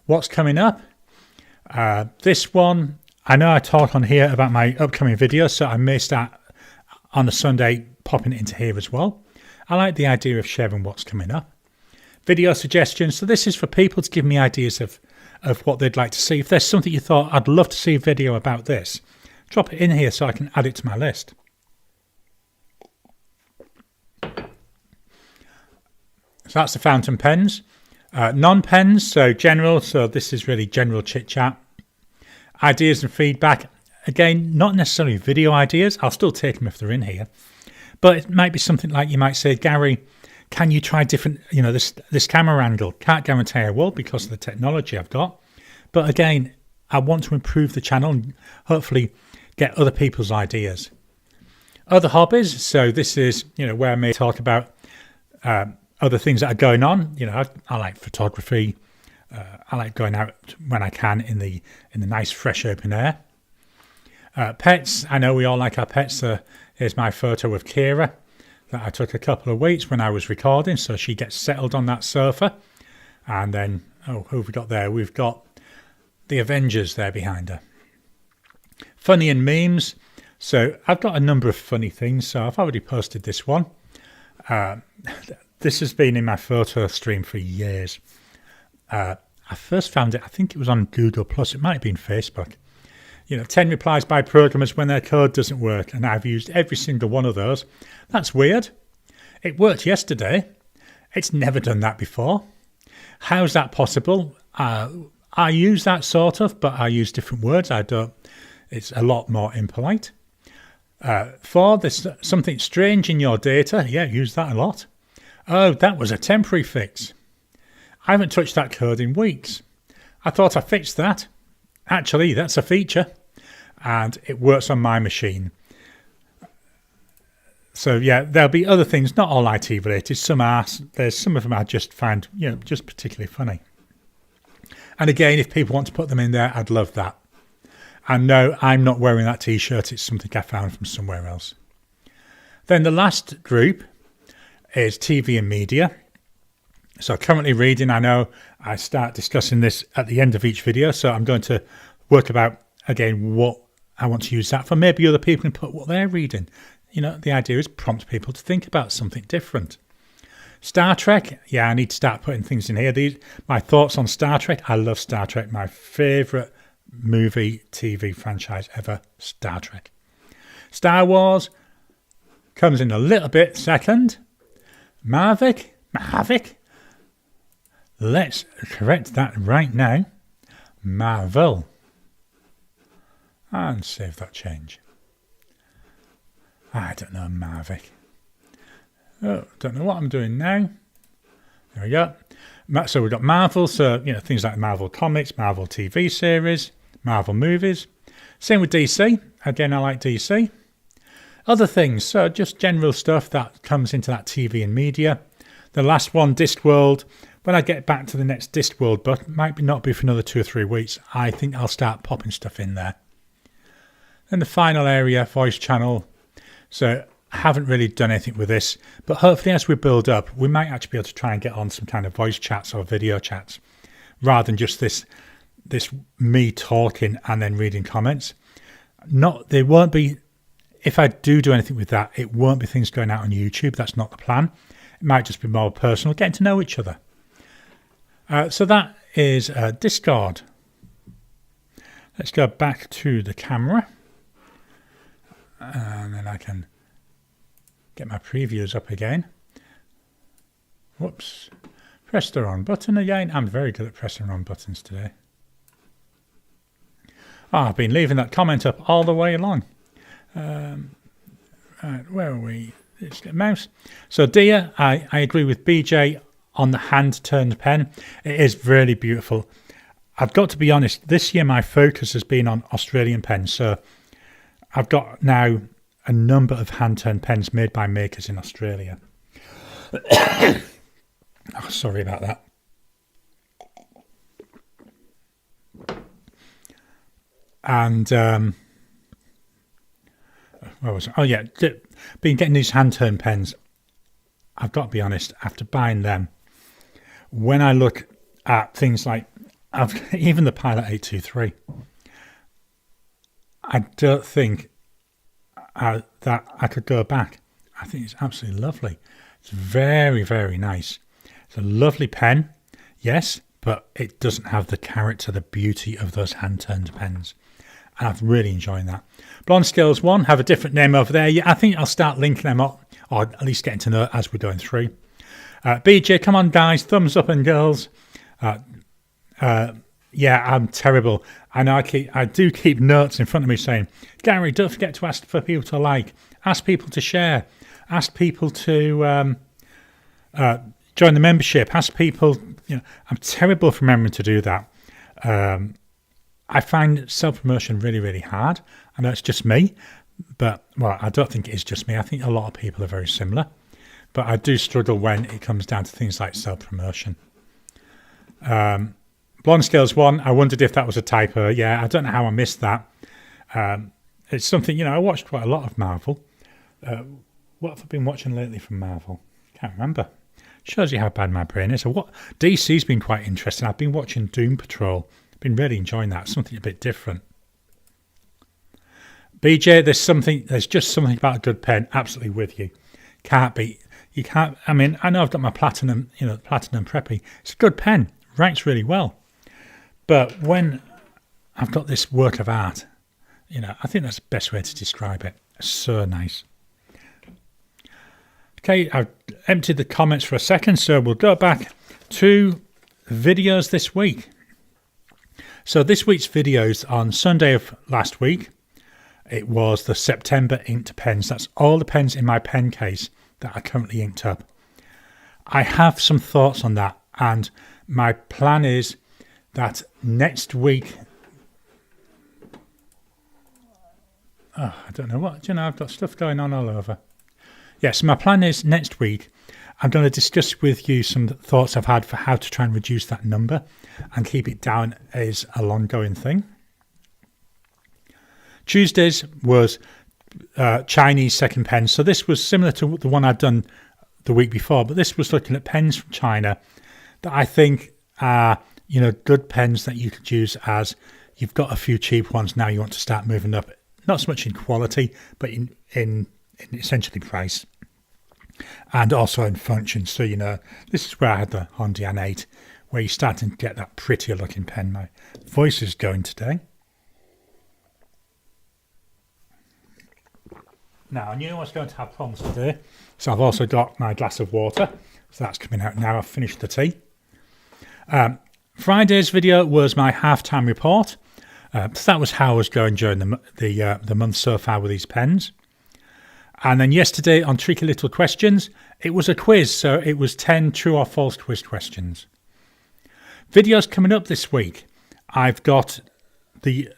Speaker 1: What's coming up? This one, I know I talk on here about my upcoming videos, so I may start on a Sunday popping it into here as well. I like the idea of sharing what's coming up. Video suggestions. So this is for people to give me ideas of what they'd like to see. If there's something you thought, I'd love to see a video about this, drop it in here so I can add it to my list. So that's the fountain pens. Non-pens, so general. So this is really general chit-chat. Ideas and feedback. Again, not necessarily video ideas. I'll still take them if they're in here. But it might be something like you might say, Gary, can you try different, you know, this camera angle? Can't guarantee I will because of the technology I've got. But again, I want to improve the channel and hopefully get other people's ideas. Other hobbies. So this is, you know, where I may talk about other things that are going on. You know, I like photography. I like going out when I can in the nice fresh open air. Pets, I know we all like our pets. Here's my photo of Kira that I took a couple of weeks when I was recording, so she gets settled on that sofa. And then, who have we got there? We've got the Avengers there behind her. Funny and memes. So I've got a number of funny things. So I've already posted this one. This has been in my photo stream for years. I first found it, I think it was on Google+. It might have been Facebook. 10 replies by programmers when their code doesn't work. And I've used every single one of those. That's weird. It worked yesterday. It's never done that before. How's that possible? I use that sort of, but I use different words. I don't. It's a lot more impolite. There's something strange in your data. Yeah, use that a lot. Oh, that was a temporary fix. I haven't touched that code in weeks. I thought I fixed that. Actually, that's a feature, and it works on my machine. So yeah, there'll be other things, not all IT related. Some of them I just find, just particularly funny. And again, if people want to put them in there, I'd love that. And no, I'm not wearing that t-shirt. It's something I found from somewhere else. Then the last group is TV and media. So currently reading, I know I start discussing this at the end of each video. So I'm going to work about, again, what I want to use that for. Maybe other people can put what they're reading. The idea is prompt people to think about something different. Star Trek, yeah, I need to start putting things in here. My thoughts on Star Trek. I love Star Trek. My favourite movie, TV franchise ever, Star Trek. Star Wars comes in a little bit second. Mavic. Let's correct that right now. Marvel. And save that change. I don't know, Mavic. Oh, don't know what I'm doing now. There we go. So we've got Marvel, so things like Marvel Comics, Marvel TV series, Marvel movies. Same with DC. Again, I like DC. Other things, so just general stuff that comes into that TV and media. The last one, Discworld. When I get back to the next Discworld, but might not be for another 2 or 3 weeks, I think I'll start popping stuff in there. And the final area, voice channel. So I haven't really done anything with this, but hopefully as we build up, we might actually be able to try and get on some kind of voice chats or video chats, rather than just this me talking and then reading comments. They won't be, if I do anything with that, it won't be things going out on YouTube. That's not the plan. It might just be more personal, getting to know each other. So that is Discord. Let's go back to the camera. And then I can get my previews up again. Whoops. Press the wrong button again. I'm very good at pressing wrong buttons today. I've been leaving that comment up all the way along. Right, where are we? Let's get mouse. So Dia, I agree with BJ on the hand-turned pen. It is really beautiful. I've got to be honest, this year my focus has been on Australian pens. So I've got now a number of hand-turned pens made by makers in Australia. Oh, sorry about that. And where was it? Oh yeah, been getting these hand-turned pens. I've got to be honest, after buying them, when I look at things like even the Pilot 823, I don't think that I could go back. I think it's absolutely lovely. It's very, very nice. It's a lovely pen, yes, but it doesn't have the character, the beauty of those hand-turned pens. And I've really enjoyed that. Blonde Scales 1 have a different name over there. Yeah, I think I'll start linking them up, or at least getting to know it as we're going through. BJ, come on, guys, thumbs up and girls. Yeah, I'm terrible. I know I do keep notes in front of me saying, Garry, don't forget to ask for people to like, ask people to share, ask people to join the membership, ask people. I'm terrible for remembering to do that. I find self-promotion really, really hard. I know it's just me, but, well, I don't think it is just me. I think a lot of people are very similar. But I do struggle when it comes down to things like self-promotion. Blonde Scales 1, I wondered if that was a typo. Yeah, I don't know how I missed that. It's something, I watched quite a lot of Marvel. What have I been watching lately from Marvel? Can't remember. Shows you how bad my brain is. So what DC's been quite interesting. I've been watching Doom Patrol. Been really enjoying that. Something a bit different. BJ, there's just something about a good pen. Absolutely with you. You can't, I mean, I know I've got my Platinum, Platinum Preppy. It's a good pen. Writes really well. But when I've got this work of art, I think that's the best way to describe it. It's so nice. Okay, I've emptied the comments for a second, so we'll go back to videos this week. So this week's videos on Sunday of last week, it was the September inked pens. That's all the pens in my pen case that are currently inked up. I have some thoughts on that, and my plan is that next week... I don't know what, I've got stuff going on all over. Yes, my plan is next week I'm going to discuss with you some thoughts I've had for how to try and reduce that number and keep it down as a long-going thing. Tuesdays was Chinese second pens. So this was similar to the one I'd done the week before, but this was looking at pens from China that I think are, good pens that you could use as you've got a few cheap ones now you want to start moving up. Not so much in quality, but in essentially price and also in function. So, this is where I had the Hondian 8, where you're starting to get that prettier looking pen. My voice is going today. Now, I knew I was going to have problems today, so I've also got my glass of water. So that's coming out now. I've finished the tea. Friday's video was my halftime report. So that was how I was going during the month so far with these pens. And then yesterday on Tricky Little Questions, it was a quiz. So it was 10 true or false quiz questions. Videos coming up this week. I've got the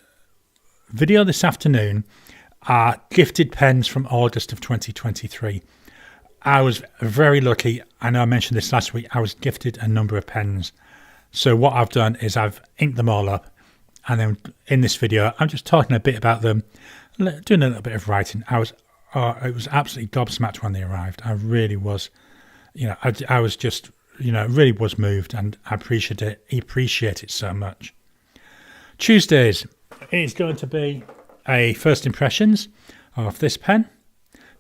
Speaker 1: video this afternoon are gifted pens from August of 2023. I was very lucky. I know I mentioned this last week. I was gifted a number of pens. So what I've done is I've inked them all up. And then in this video, I'm just talking a bit about them, doing a little bit of writing. It was absolutely gobsmacked when they arrived. I really was, I was just, really was moved, and I appreciate it so much. Tuesdays is going to be a first impressions of this pen.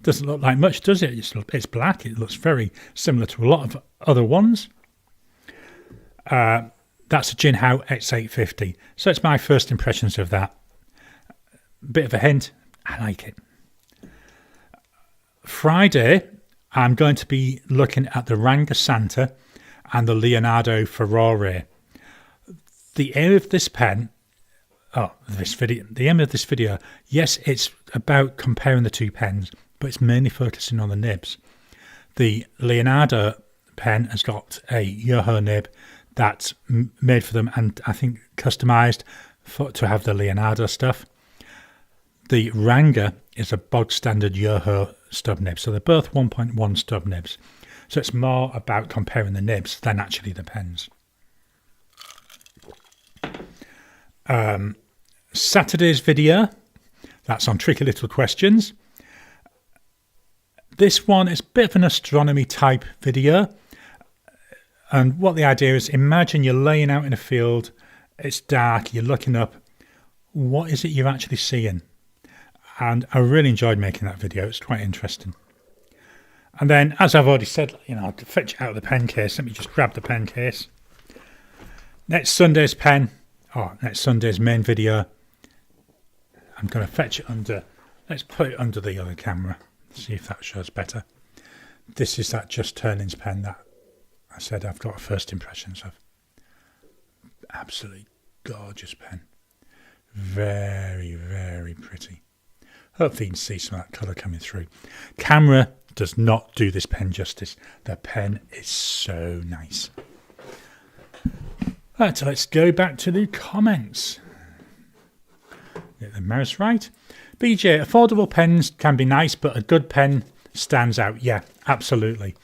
Speaker 1: Doesn't look like much, does it? It's black. It looks very similar to a lot of other ones. That's a Jinhao X850. So it's my first impressions of that. Bit of a hint, I like it. Friday, I'm going to be looking at the Ranga Santa and the Leonardo Ferrari. The aim of this pen, the aim of this video, yes, it's about comparing the two pens, but it's mainly focusing on the nibs. The Leonardo pen has got a Yoho nib that's made for them, and I think customized to have the Leonardo stuff. The Ranga is a bog standard Yoho stub nib, so they're both 1.1 stub nibs. So it's more about comparing the nibs than actually the pens. Saturday's video, that's on Tricky Little Questions. This one is a bit of an astronomy type video. And what the idea is, imagine you're laying out in a field, it's dark, you're looking up, what is it you're actually seeing? And I really enjoyed making that video, it's quite interesting. And then, as I've already said, I'll fetch it out of the pen case. Let me just grab the pen case. Next Sunday's main video, I'm going to fetch it under, let's put it under the other camera, see if that shows better. This is that Just Turnings pen that I said I've got first impressions of. Absolutely gorgeous pen. Very, very pretty. Hopefully you can see some of that colour coming through. Camera does not do this pen justice. The pen is so nice. Right, so let's go back to the comments. Get the mouse right. BJ, affordable pens can be nice, but a good pen stands out. Yeah, absolutely.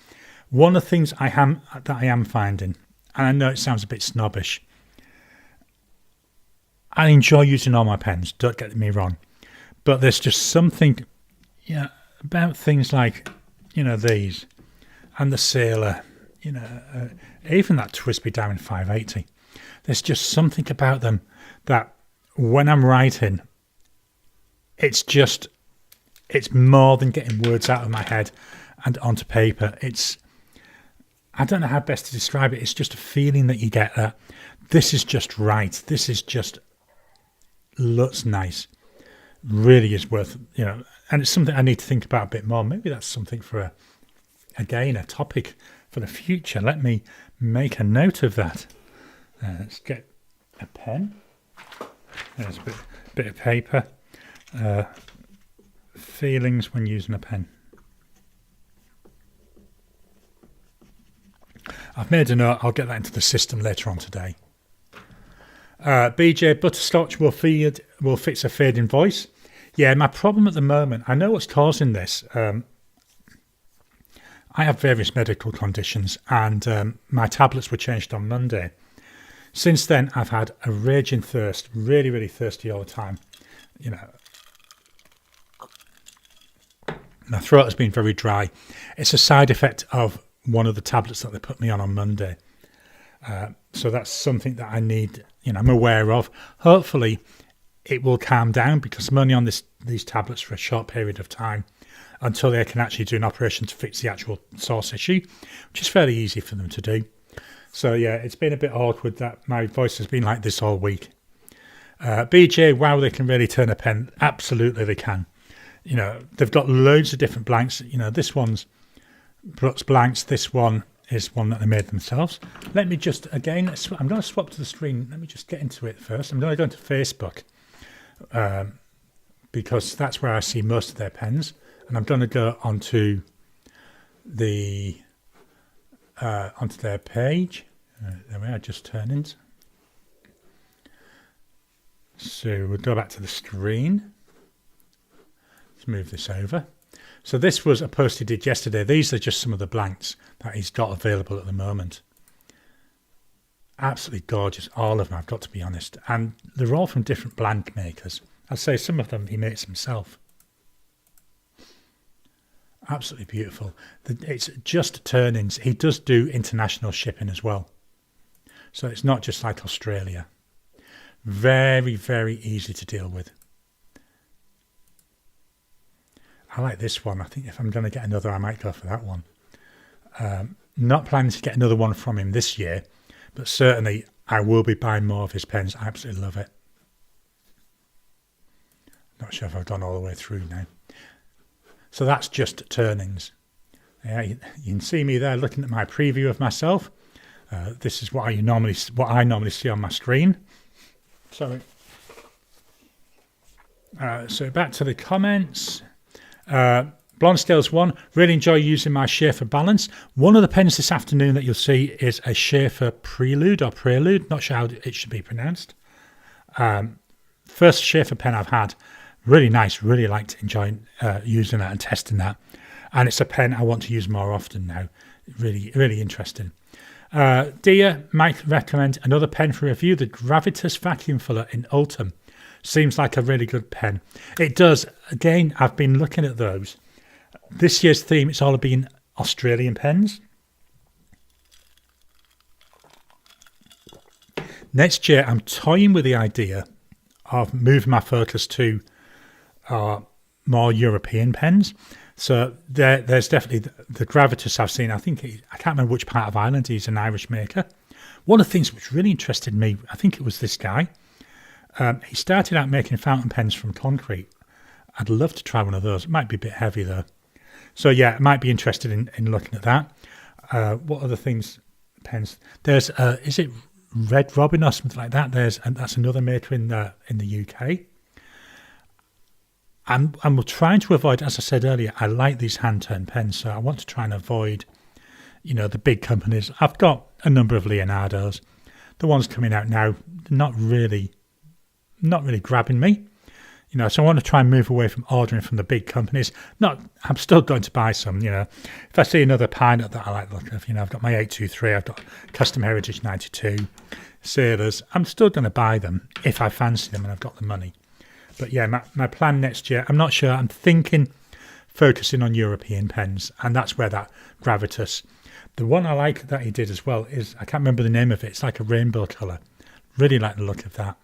Speaker 1: One of the things that I am finding, and I know it sounds a bit snobbish, I enjoy using all my pens, don't get me wrong. But there's just something about things like, these and the Sailor, even that Twisby Diamond 580. There's just something about them that when I'm writing, it's more than getting words out of my head and onto paper. I don't know how best to describe it. It's just a feeling that you get that this is just right. This is just looks nice. Really is worth, and it's something I need to think about a bit more. Maybe that's something for a topic for the future. Let me make a note of that. Let's get a pen. There's a bit of paper. Feelings when using a pen. I've made a note. I'll get that into the system later on today. BJ Butterscotch will fix a fading voice. Yeah, my problem at the moment, I know what's causing this. I have various medical conditions, and my tablets were changed on Monday. Since then, I've had a raging thirst, really, really thirsty all the time. My throat has been very dry. It's a side effect of one of the tablets that they put me on Monday. So that's something that I need, I'm aware of. Hopefully it will calm down, because I'm only on these tablets for a short period of time until they can actually do an operation to fix the actual source issue, which is fairly easy for them to do. So yeah, it's been a bit awkward that my voice has been like this all week. BJ, wow, they can really turn a pen. Absolutely they can. They've got loads of different blanks. This one's Brooks blanks. This one is one that they made themselves. Let me just, again, I'm going to swap to the screen. Let me just get into it first. I'm going to go into Facebook because that's where I see most of their pens. And I'm going to go onto onto their page. There we are, just turnings. So we'll go back to the screen. Let's move this over. So this was a post he did yesterday. These are just some of the blanks that he's got available at the moment. Absolutely gorgeous, all of them, I've got to be honest. And they're all from different blank makers. I'd say some of them he makes himself. Absolutely beautiful. It's just turnings. He does do international shipping as well. So it's not just like Australia. Very, very easy to deal with. I like this one. I think if I'm going to get another, I might go for that one. Not planning to get another one from him this year, but certainly I will be buying more of his pens. I absolutely love it. Not sure if I've gone all the way through now. So that's just turnings. Yeah, you can see me there looking at my preview of myself. This is what I normally see on my screen. Sorry. So back to the comments. Blonde Scales 1, really enjoy using my Schaefer balance. One of the pens this afternoon that you'll see is a Schaefer Prelude or Prelude, not sure how it should be pronounced. First Schaefer pen I've had, really nice, really liked enjoying using that and testing that. And it's a pen I want to use more often now. Really, really interesting. Dia might recommend another pen for review, the Gravitas Vacuum Filler in Ultim. Seems like a really good pen. It does. Again, I've been looking at those. This year's theme, it's all been Australian pens. Next year, I'm toying with the idea of moving my focus to more European pens. So there's definitely the Gravitas I've seen. I can't remember which part of Ireland. He's an Irish maker. One of the things which really interested me, I think it was this guy. He started out making fountain pens from concrete. I'd love to try one of those. It might be a bit heavy though. So yeah, I might be interested in looking at that. What other things? Pens. There's is it Red Robin or something like that? That's another maker in the UK. I'm trying to avoid, as I said earlier, I like these hand-turned pens, so I want to try and avoid, the big companies. I've got a number of Leonardos. The ones coming out now, not really grabbing me. So I want to try and move away from ordering from the big companies. I'm still going to buy some, If I see another pine that I like the look of, I've got my 823, I've got Custom Heritage 92, Sailors. I'm still going to buy them if I fancy them and I've got the money. But yeah, my plan next year, I'm not sure. I'm thinking focusing on European pens, and that's where that Gravitas. The one I like that he did as well is, I can't remember the name of it. It's like a rainbow colour. Really like the look of that.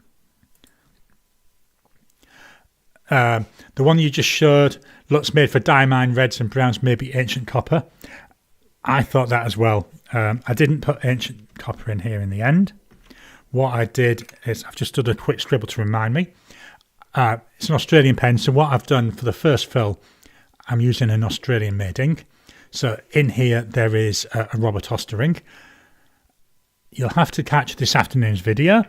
Speaker 1: The one you just showed looks made for diamine reds and browns, maybe ancient copper. I thought that as well. I didn't put ancient copper in here in the end. What I did is I've just done a quick scribble to remind me. It's an Australian pen, so what I've done for the first fill, I'm using an Australian made ink. So in here there is a Robert Oster ink. You'll have to catch this afternoon's video,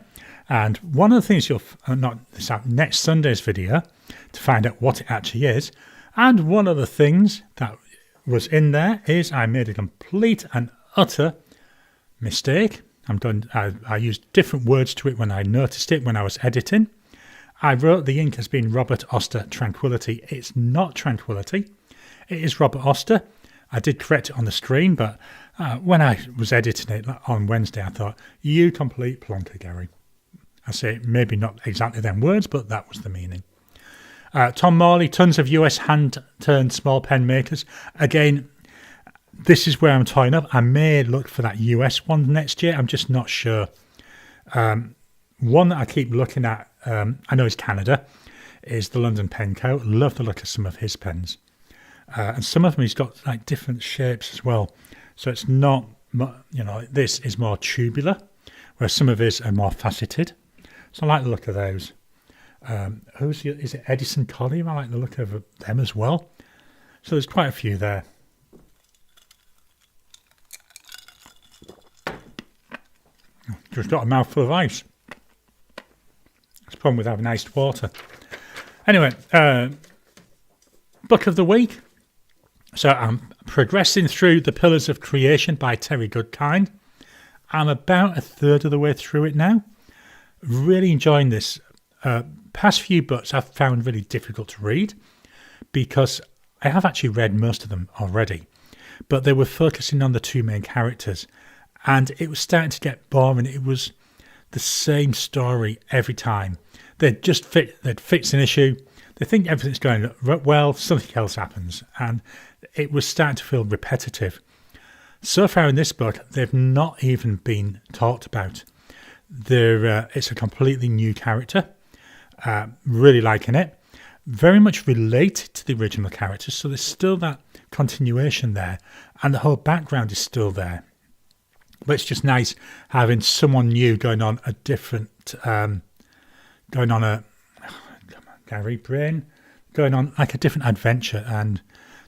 Speaker 1: and one of the things next Sunday's video to find out what it actually is. And one of the things that was in there is I made a complete and utter mistake. I used different words to it when I noticed it when I was editing. I wrote the ink as being Robert Oster Tranquility. It's not Tranquility. It is Robert Oster. I did correct it on the screen, but when I was editing it on Wednesday, I thought, you complete plonker, Garry. I say maybe not exactly them words, but that was the meaning. Tom Morley, tons of US hand-turned small pen makers. Again, this is where I'm toying up. I may look for that US one next year. I'm just not sure. One that I keep looking at, I know it's Canada, is the London Pen Co. Love the look of some of his pens. And some of them he's got like different shapes as well. So it's not, this is more tubular, whereas some of his are more faceted. So I like the look of those. Is it Edison Collier? I like the look of them as well. So there's quite a few there. Just got a mouthful of ice. That's the problem with having iced water. Anyway, book of the week. So I'm progressing through The Pillars of Creation by Terry Goodkind. I'm about a third of the way through it now. Really enjoying this. Past few books I've found really difficult to read because I have actually read most of them already, but they were focusing on the two main characters and it was starting to get boring. It was the same story every time. They'd fix an issue, they think everything's going well, something else happens, and it was starting to feel repetitive. So far in this book, they've not even been talked about. It's a completely new character. Really liking it. Very much related to the original characters, so there's still that continuation there, and the whole background is still there. But it's just nice having someone new going on a different, going on like a different adventure, and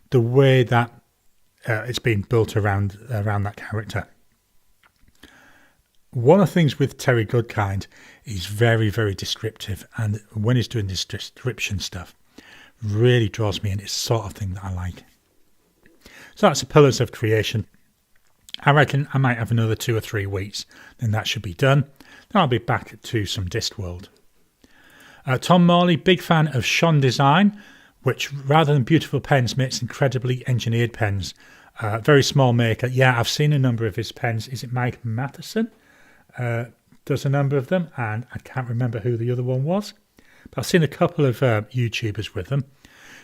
Speaker 1: the way that it's been built around that character. One of the things with Terry Goodkind, he's very, very descriptive, and when he's doing this description stuff, really draws me in. It's the sort of thing that I like. So that's The Pillars of Creation. I reckon I might have another 2 or 3 weeks, then that should be done. Then I'll be back to some Discworld. Tom Morley, big fan of Sean Design, which rather than beautiful pens makes incredibly engineered pens. Very small maker. Yeah, I've seen a number of his pens. Is it Mike Matheson? Does a number of them, and I can't remember who the other one was, but I've seen a couple of YouTubers with them.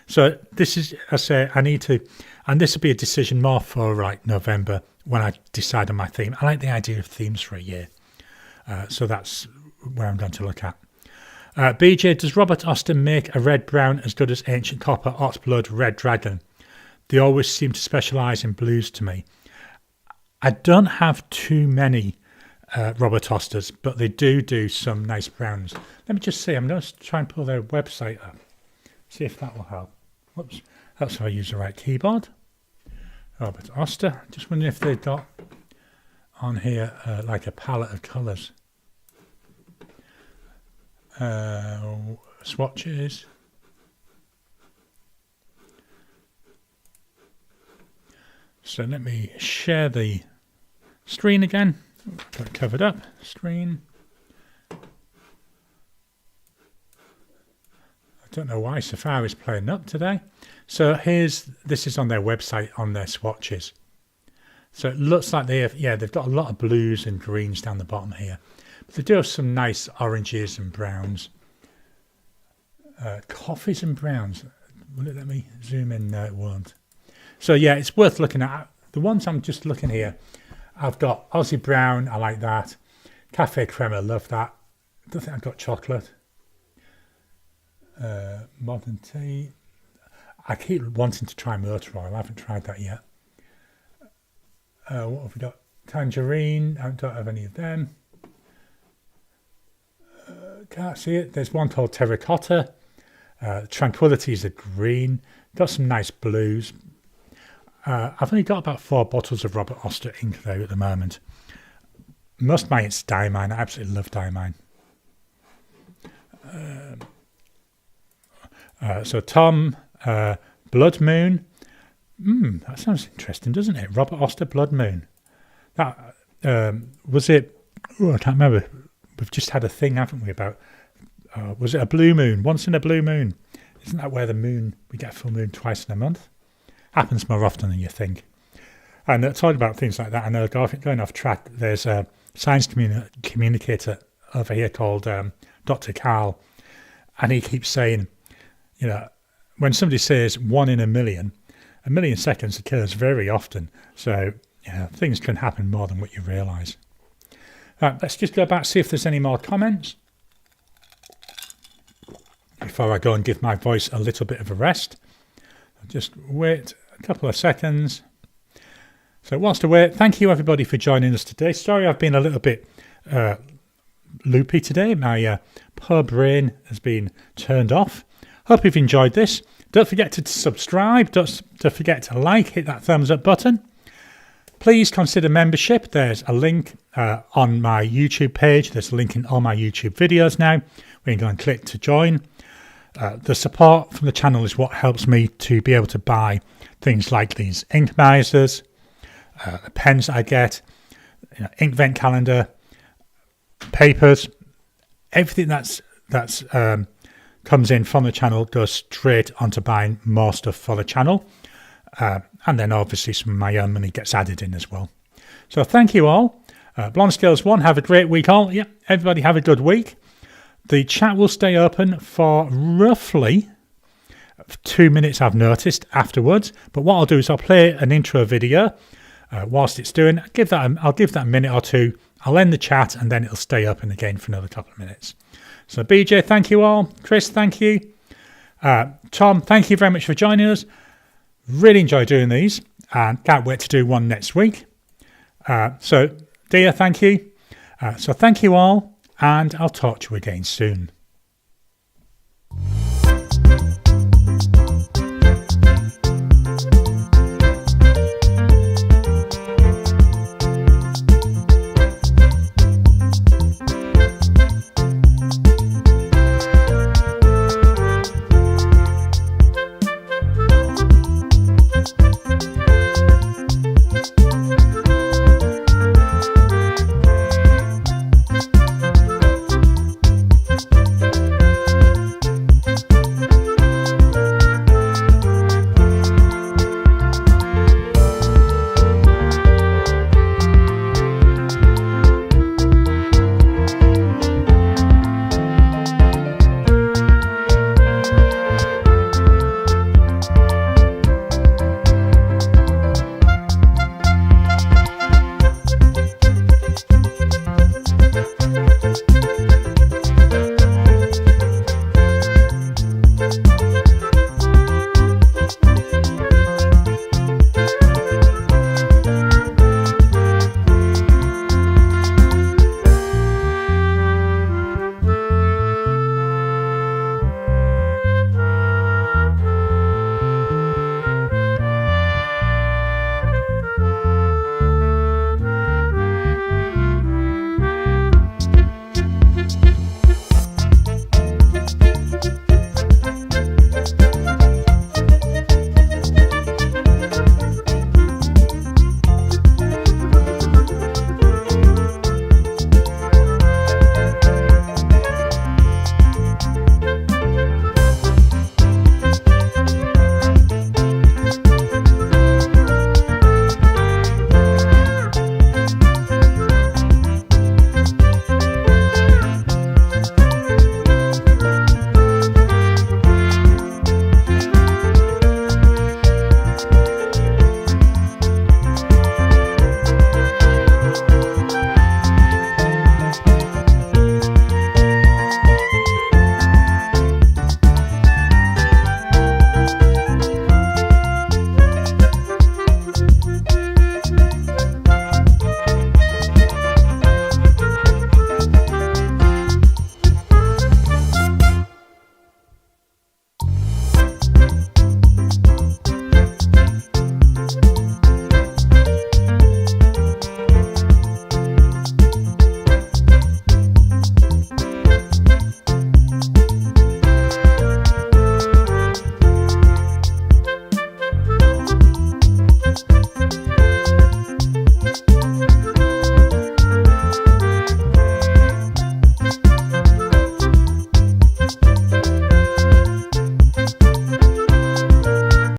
Speaker 1: So this is, I say, I need to, and this will be a decision more for like November when I decide on my theme. I like the idea of themes for a year, so that's where I'm going to look at. BJ, does Robert Oster make a red brown as good as Ancient Copper, Ox Blood, Red Dragon? They always seem to specialise in blues to me. I don't have too many Robert Osters, but they do some nice browns. Let me just see. I'm going to try and pull their website up. See if that will help. Whoops. That's how I use the right keyboard. Robert Oster. Just wondering if they've got on here like a palette of colours. Swatches. So let me share the screen again. Got it covered up. Screen. don't know why Safari's playing up today. So this is on their website on their swatches. So it looks like they've got a lot of blues and greens down the bottom here. But they do have some nice oranges and browns. Coffees and browns. Will it let me zoom in? No, it won't. So yeah, it's worth looking at. The ones I'm just looking here, I've got Aussie Brown, I like that. Cafe Crema, love that. I don't think I've got chocolate. Modern tea. I keep wanting to try motor oil. I haven't tried that yet. What have we got? Tangerine. I don't have any of them. Can't see it. There's one called Terracotta. Tranquility is a green. Got some nice blues. I've only got about 4 bottles of Robert Oster ink though at the moment. Must buy it's Diamine. I absolutely love Diamine. So Tom, Blood Moon. That sounds interesting, doesn't it? Robert Oster Blood Moon. That was it. Oh, I can't remember. We've just had a thing, haven't we? About was it a blue moon? Once in a blue moon. Isn't that where we get a full moon twice in a month? Happens more often than you think. And talking about things like that, I know going off track. There's a science communicator over here called Dr. Carl, and he keeps saying, when somebody says 1 in a million seconds occurs very often. So things can happen more than what you realise. Right, let's just go back, see if there's any more comments before I go and give my voice a little bit of a rest. I'll just wait a couple of seconds. So whilst I wait, thank you everybody for joining us today. Sorry I've been a little bit loopy today. My poor brain has been turned off. Hope you've enjoyed this. Don't forget to subscribe. Don't forget to like, hit that thumbs up button. Please consider membership. There's a link on my YouTube page. There's a link in all my YouTube videos now. We can go and click to join. The support from the channel is what helps me to be able to buy things like these ink misers, the pens that I get, ink vent calendar, papers, everything that's comes in from the channel goes straight onto buying more stuff for the channel. And then obviously some of my own money gets added in as well. So thank you all. Blonde Scales 1, have a great week all. Yep, everybody have a good week. The chat will stay open for roughly 2 minutes, I've noticed, afterwards. But what I'll do is I'll play an intro video whilst it's doing. I'll give that a minute or two. I'll end the chat and then it'll stay open again for another couple of minutes. So BJ, thank you all. Chris, thank you. Tom, thank you very much for joining us. Really enjoy doing these and can't wait to do one next week. So Dia, thank you. So thank you all and I'll talk to you again soon.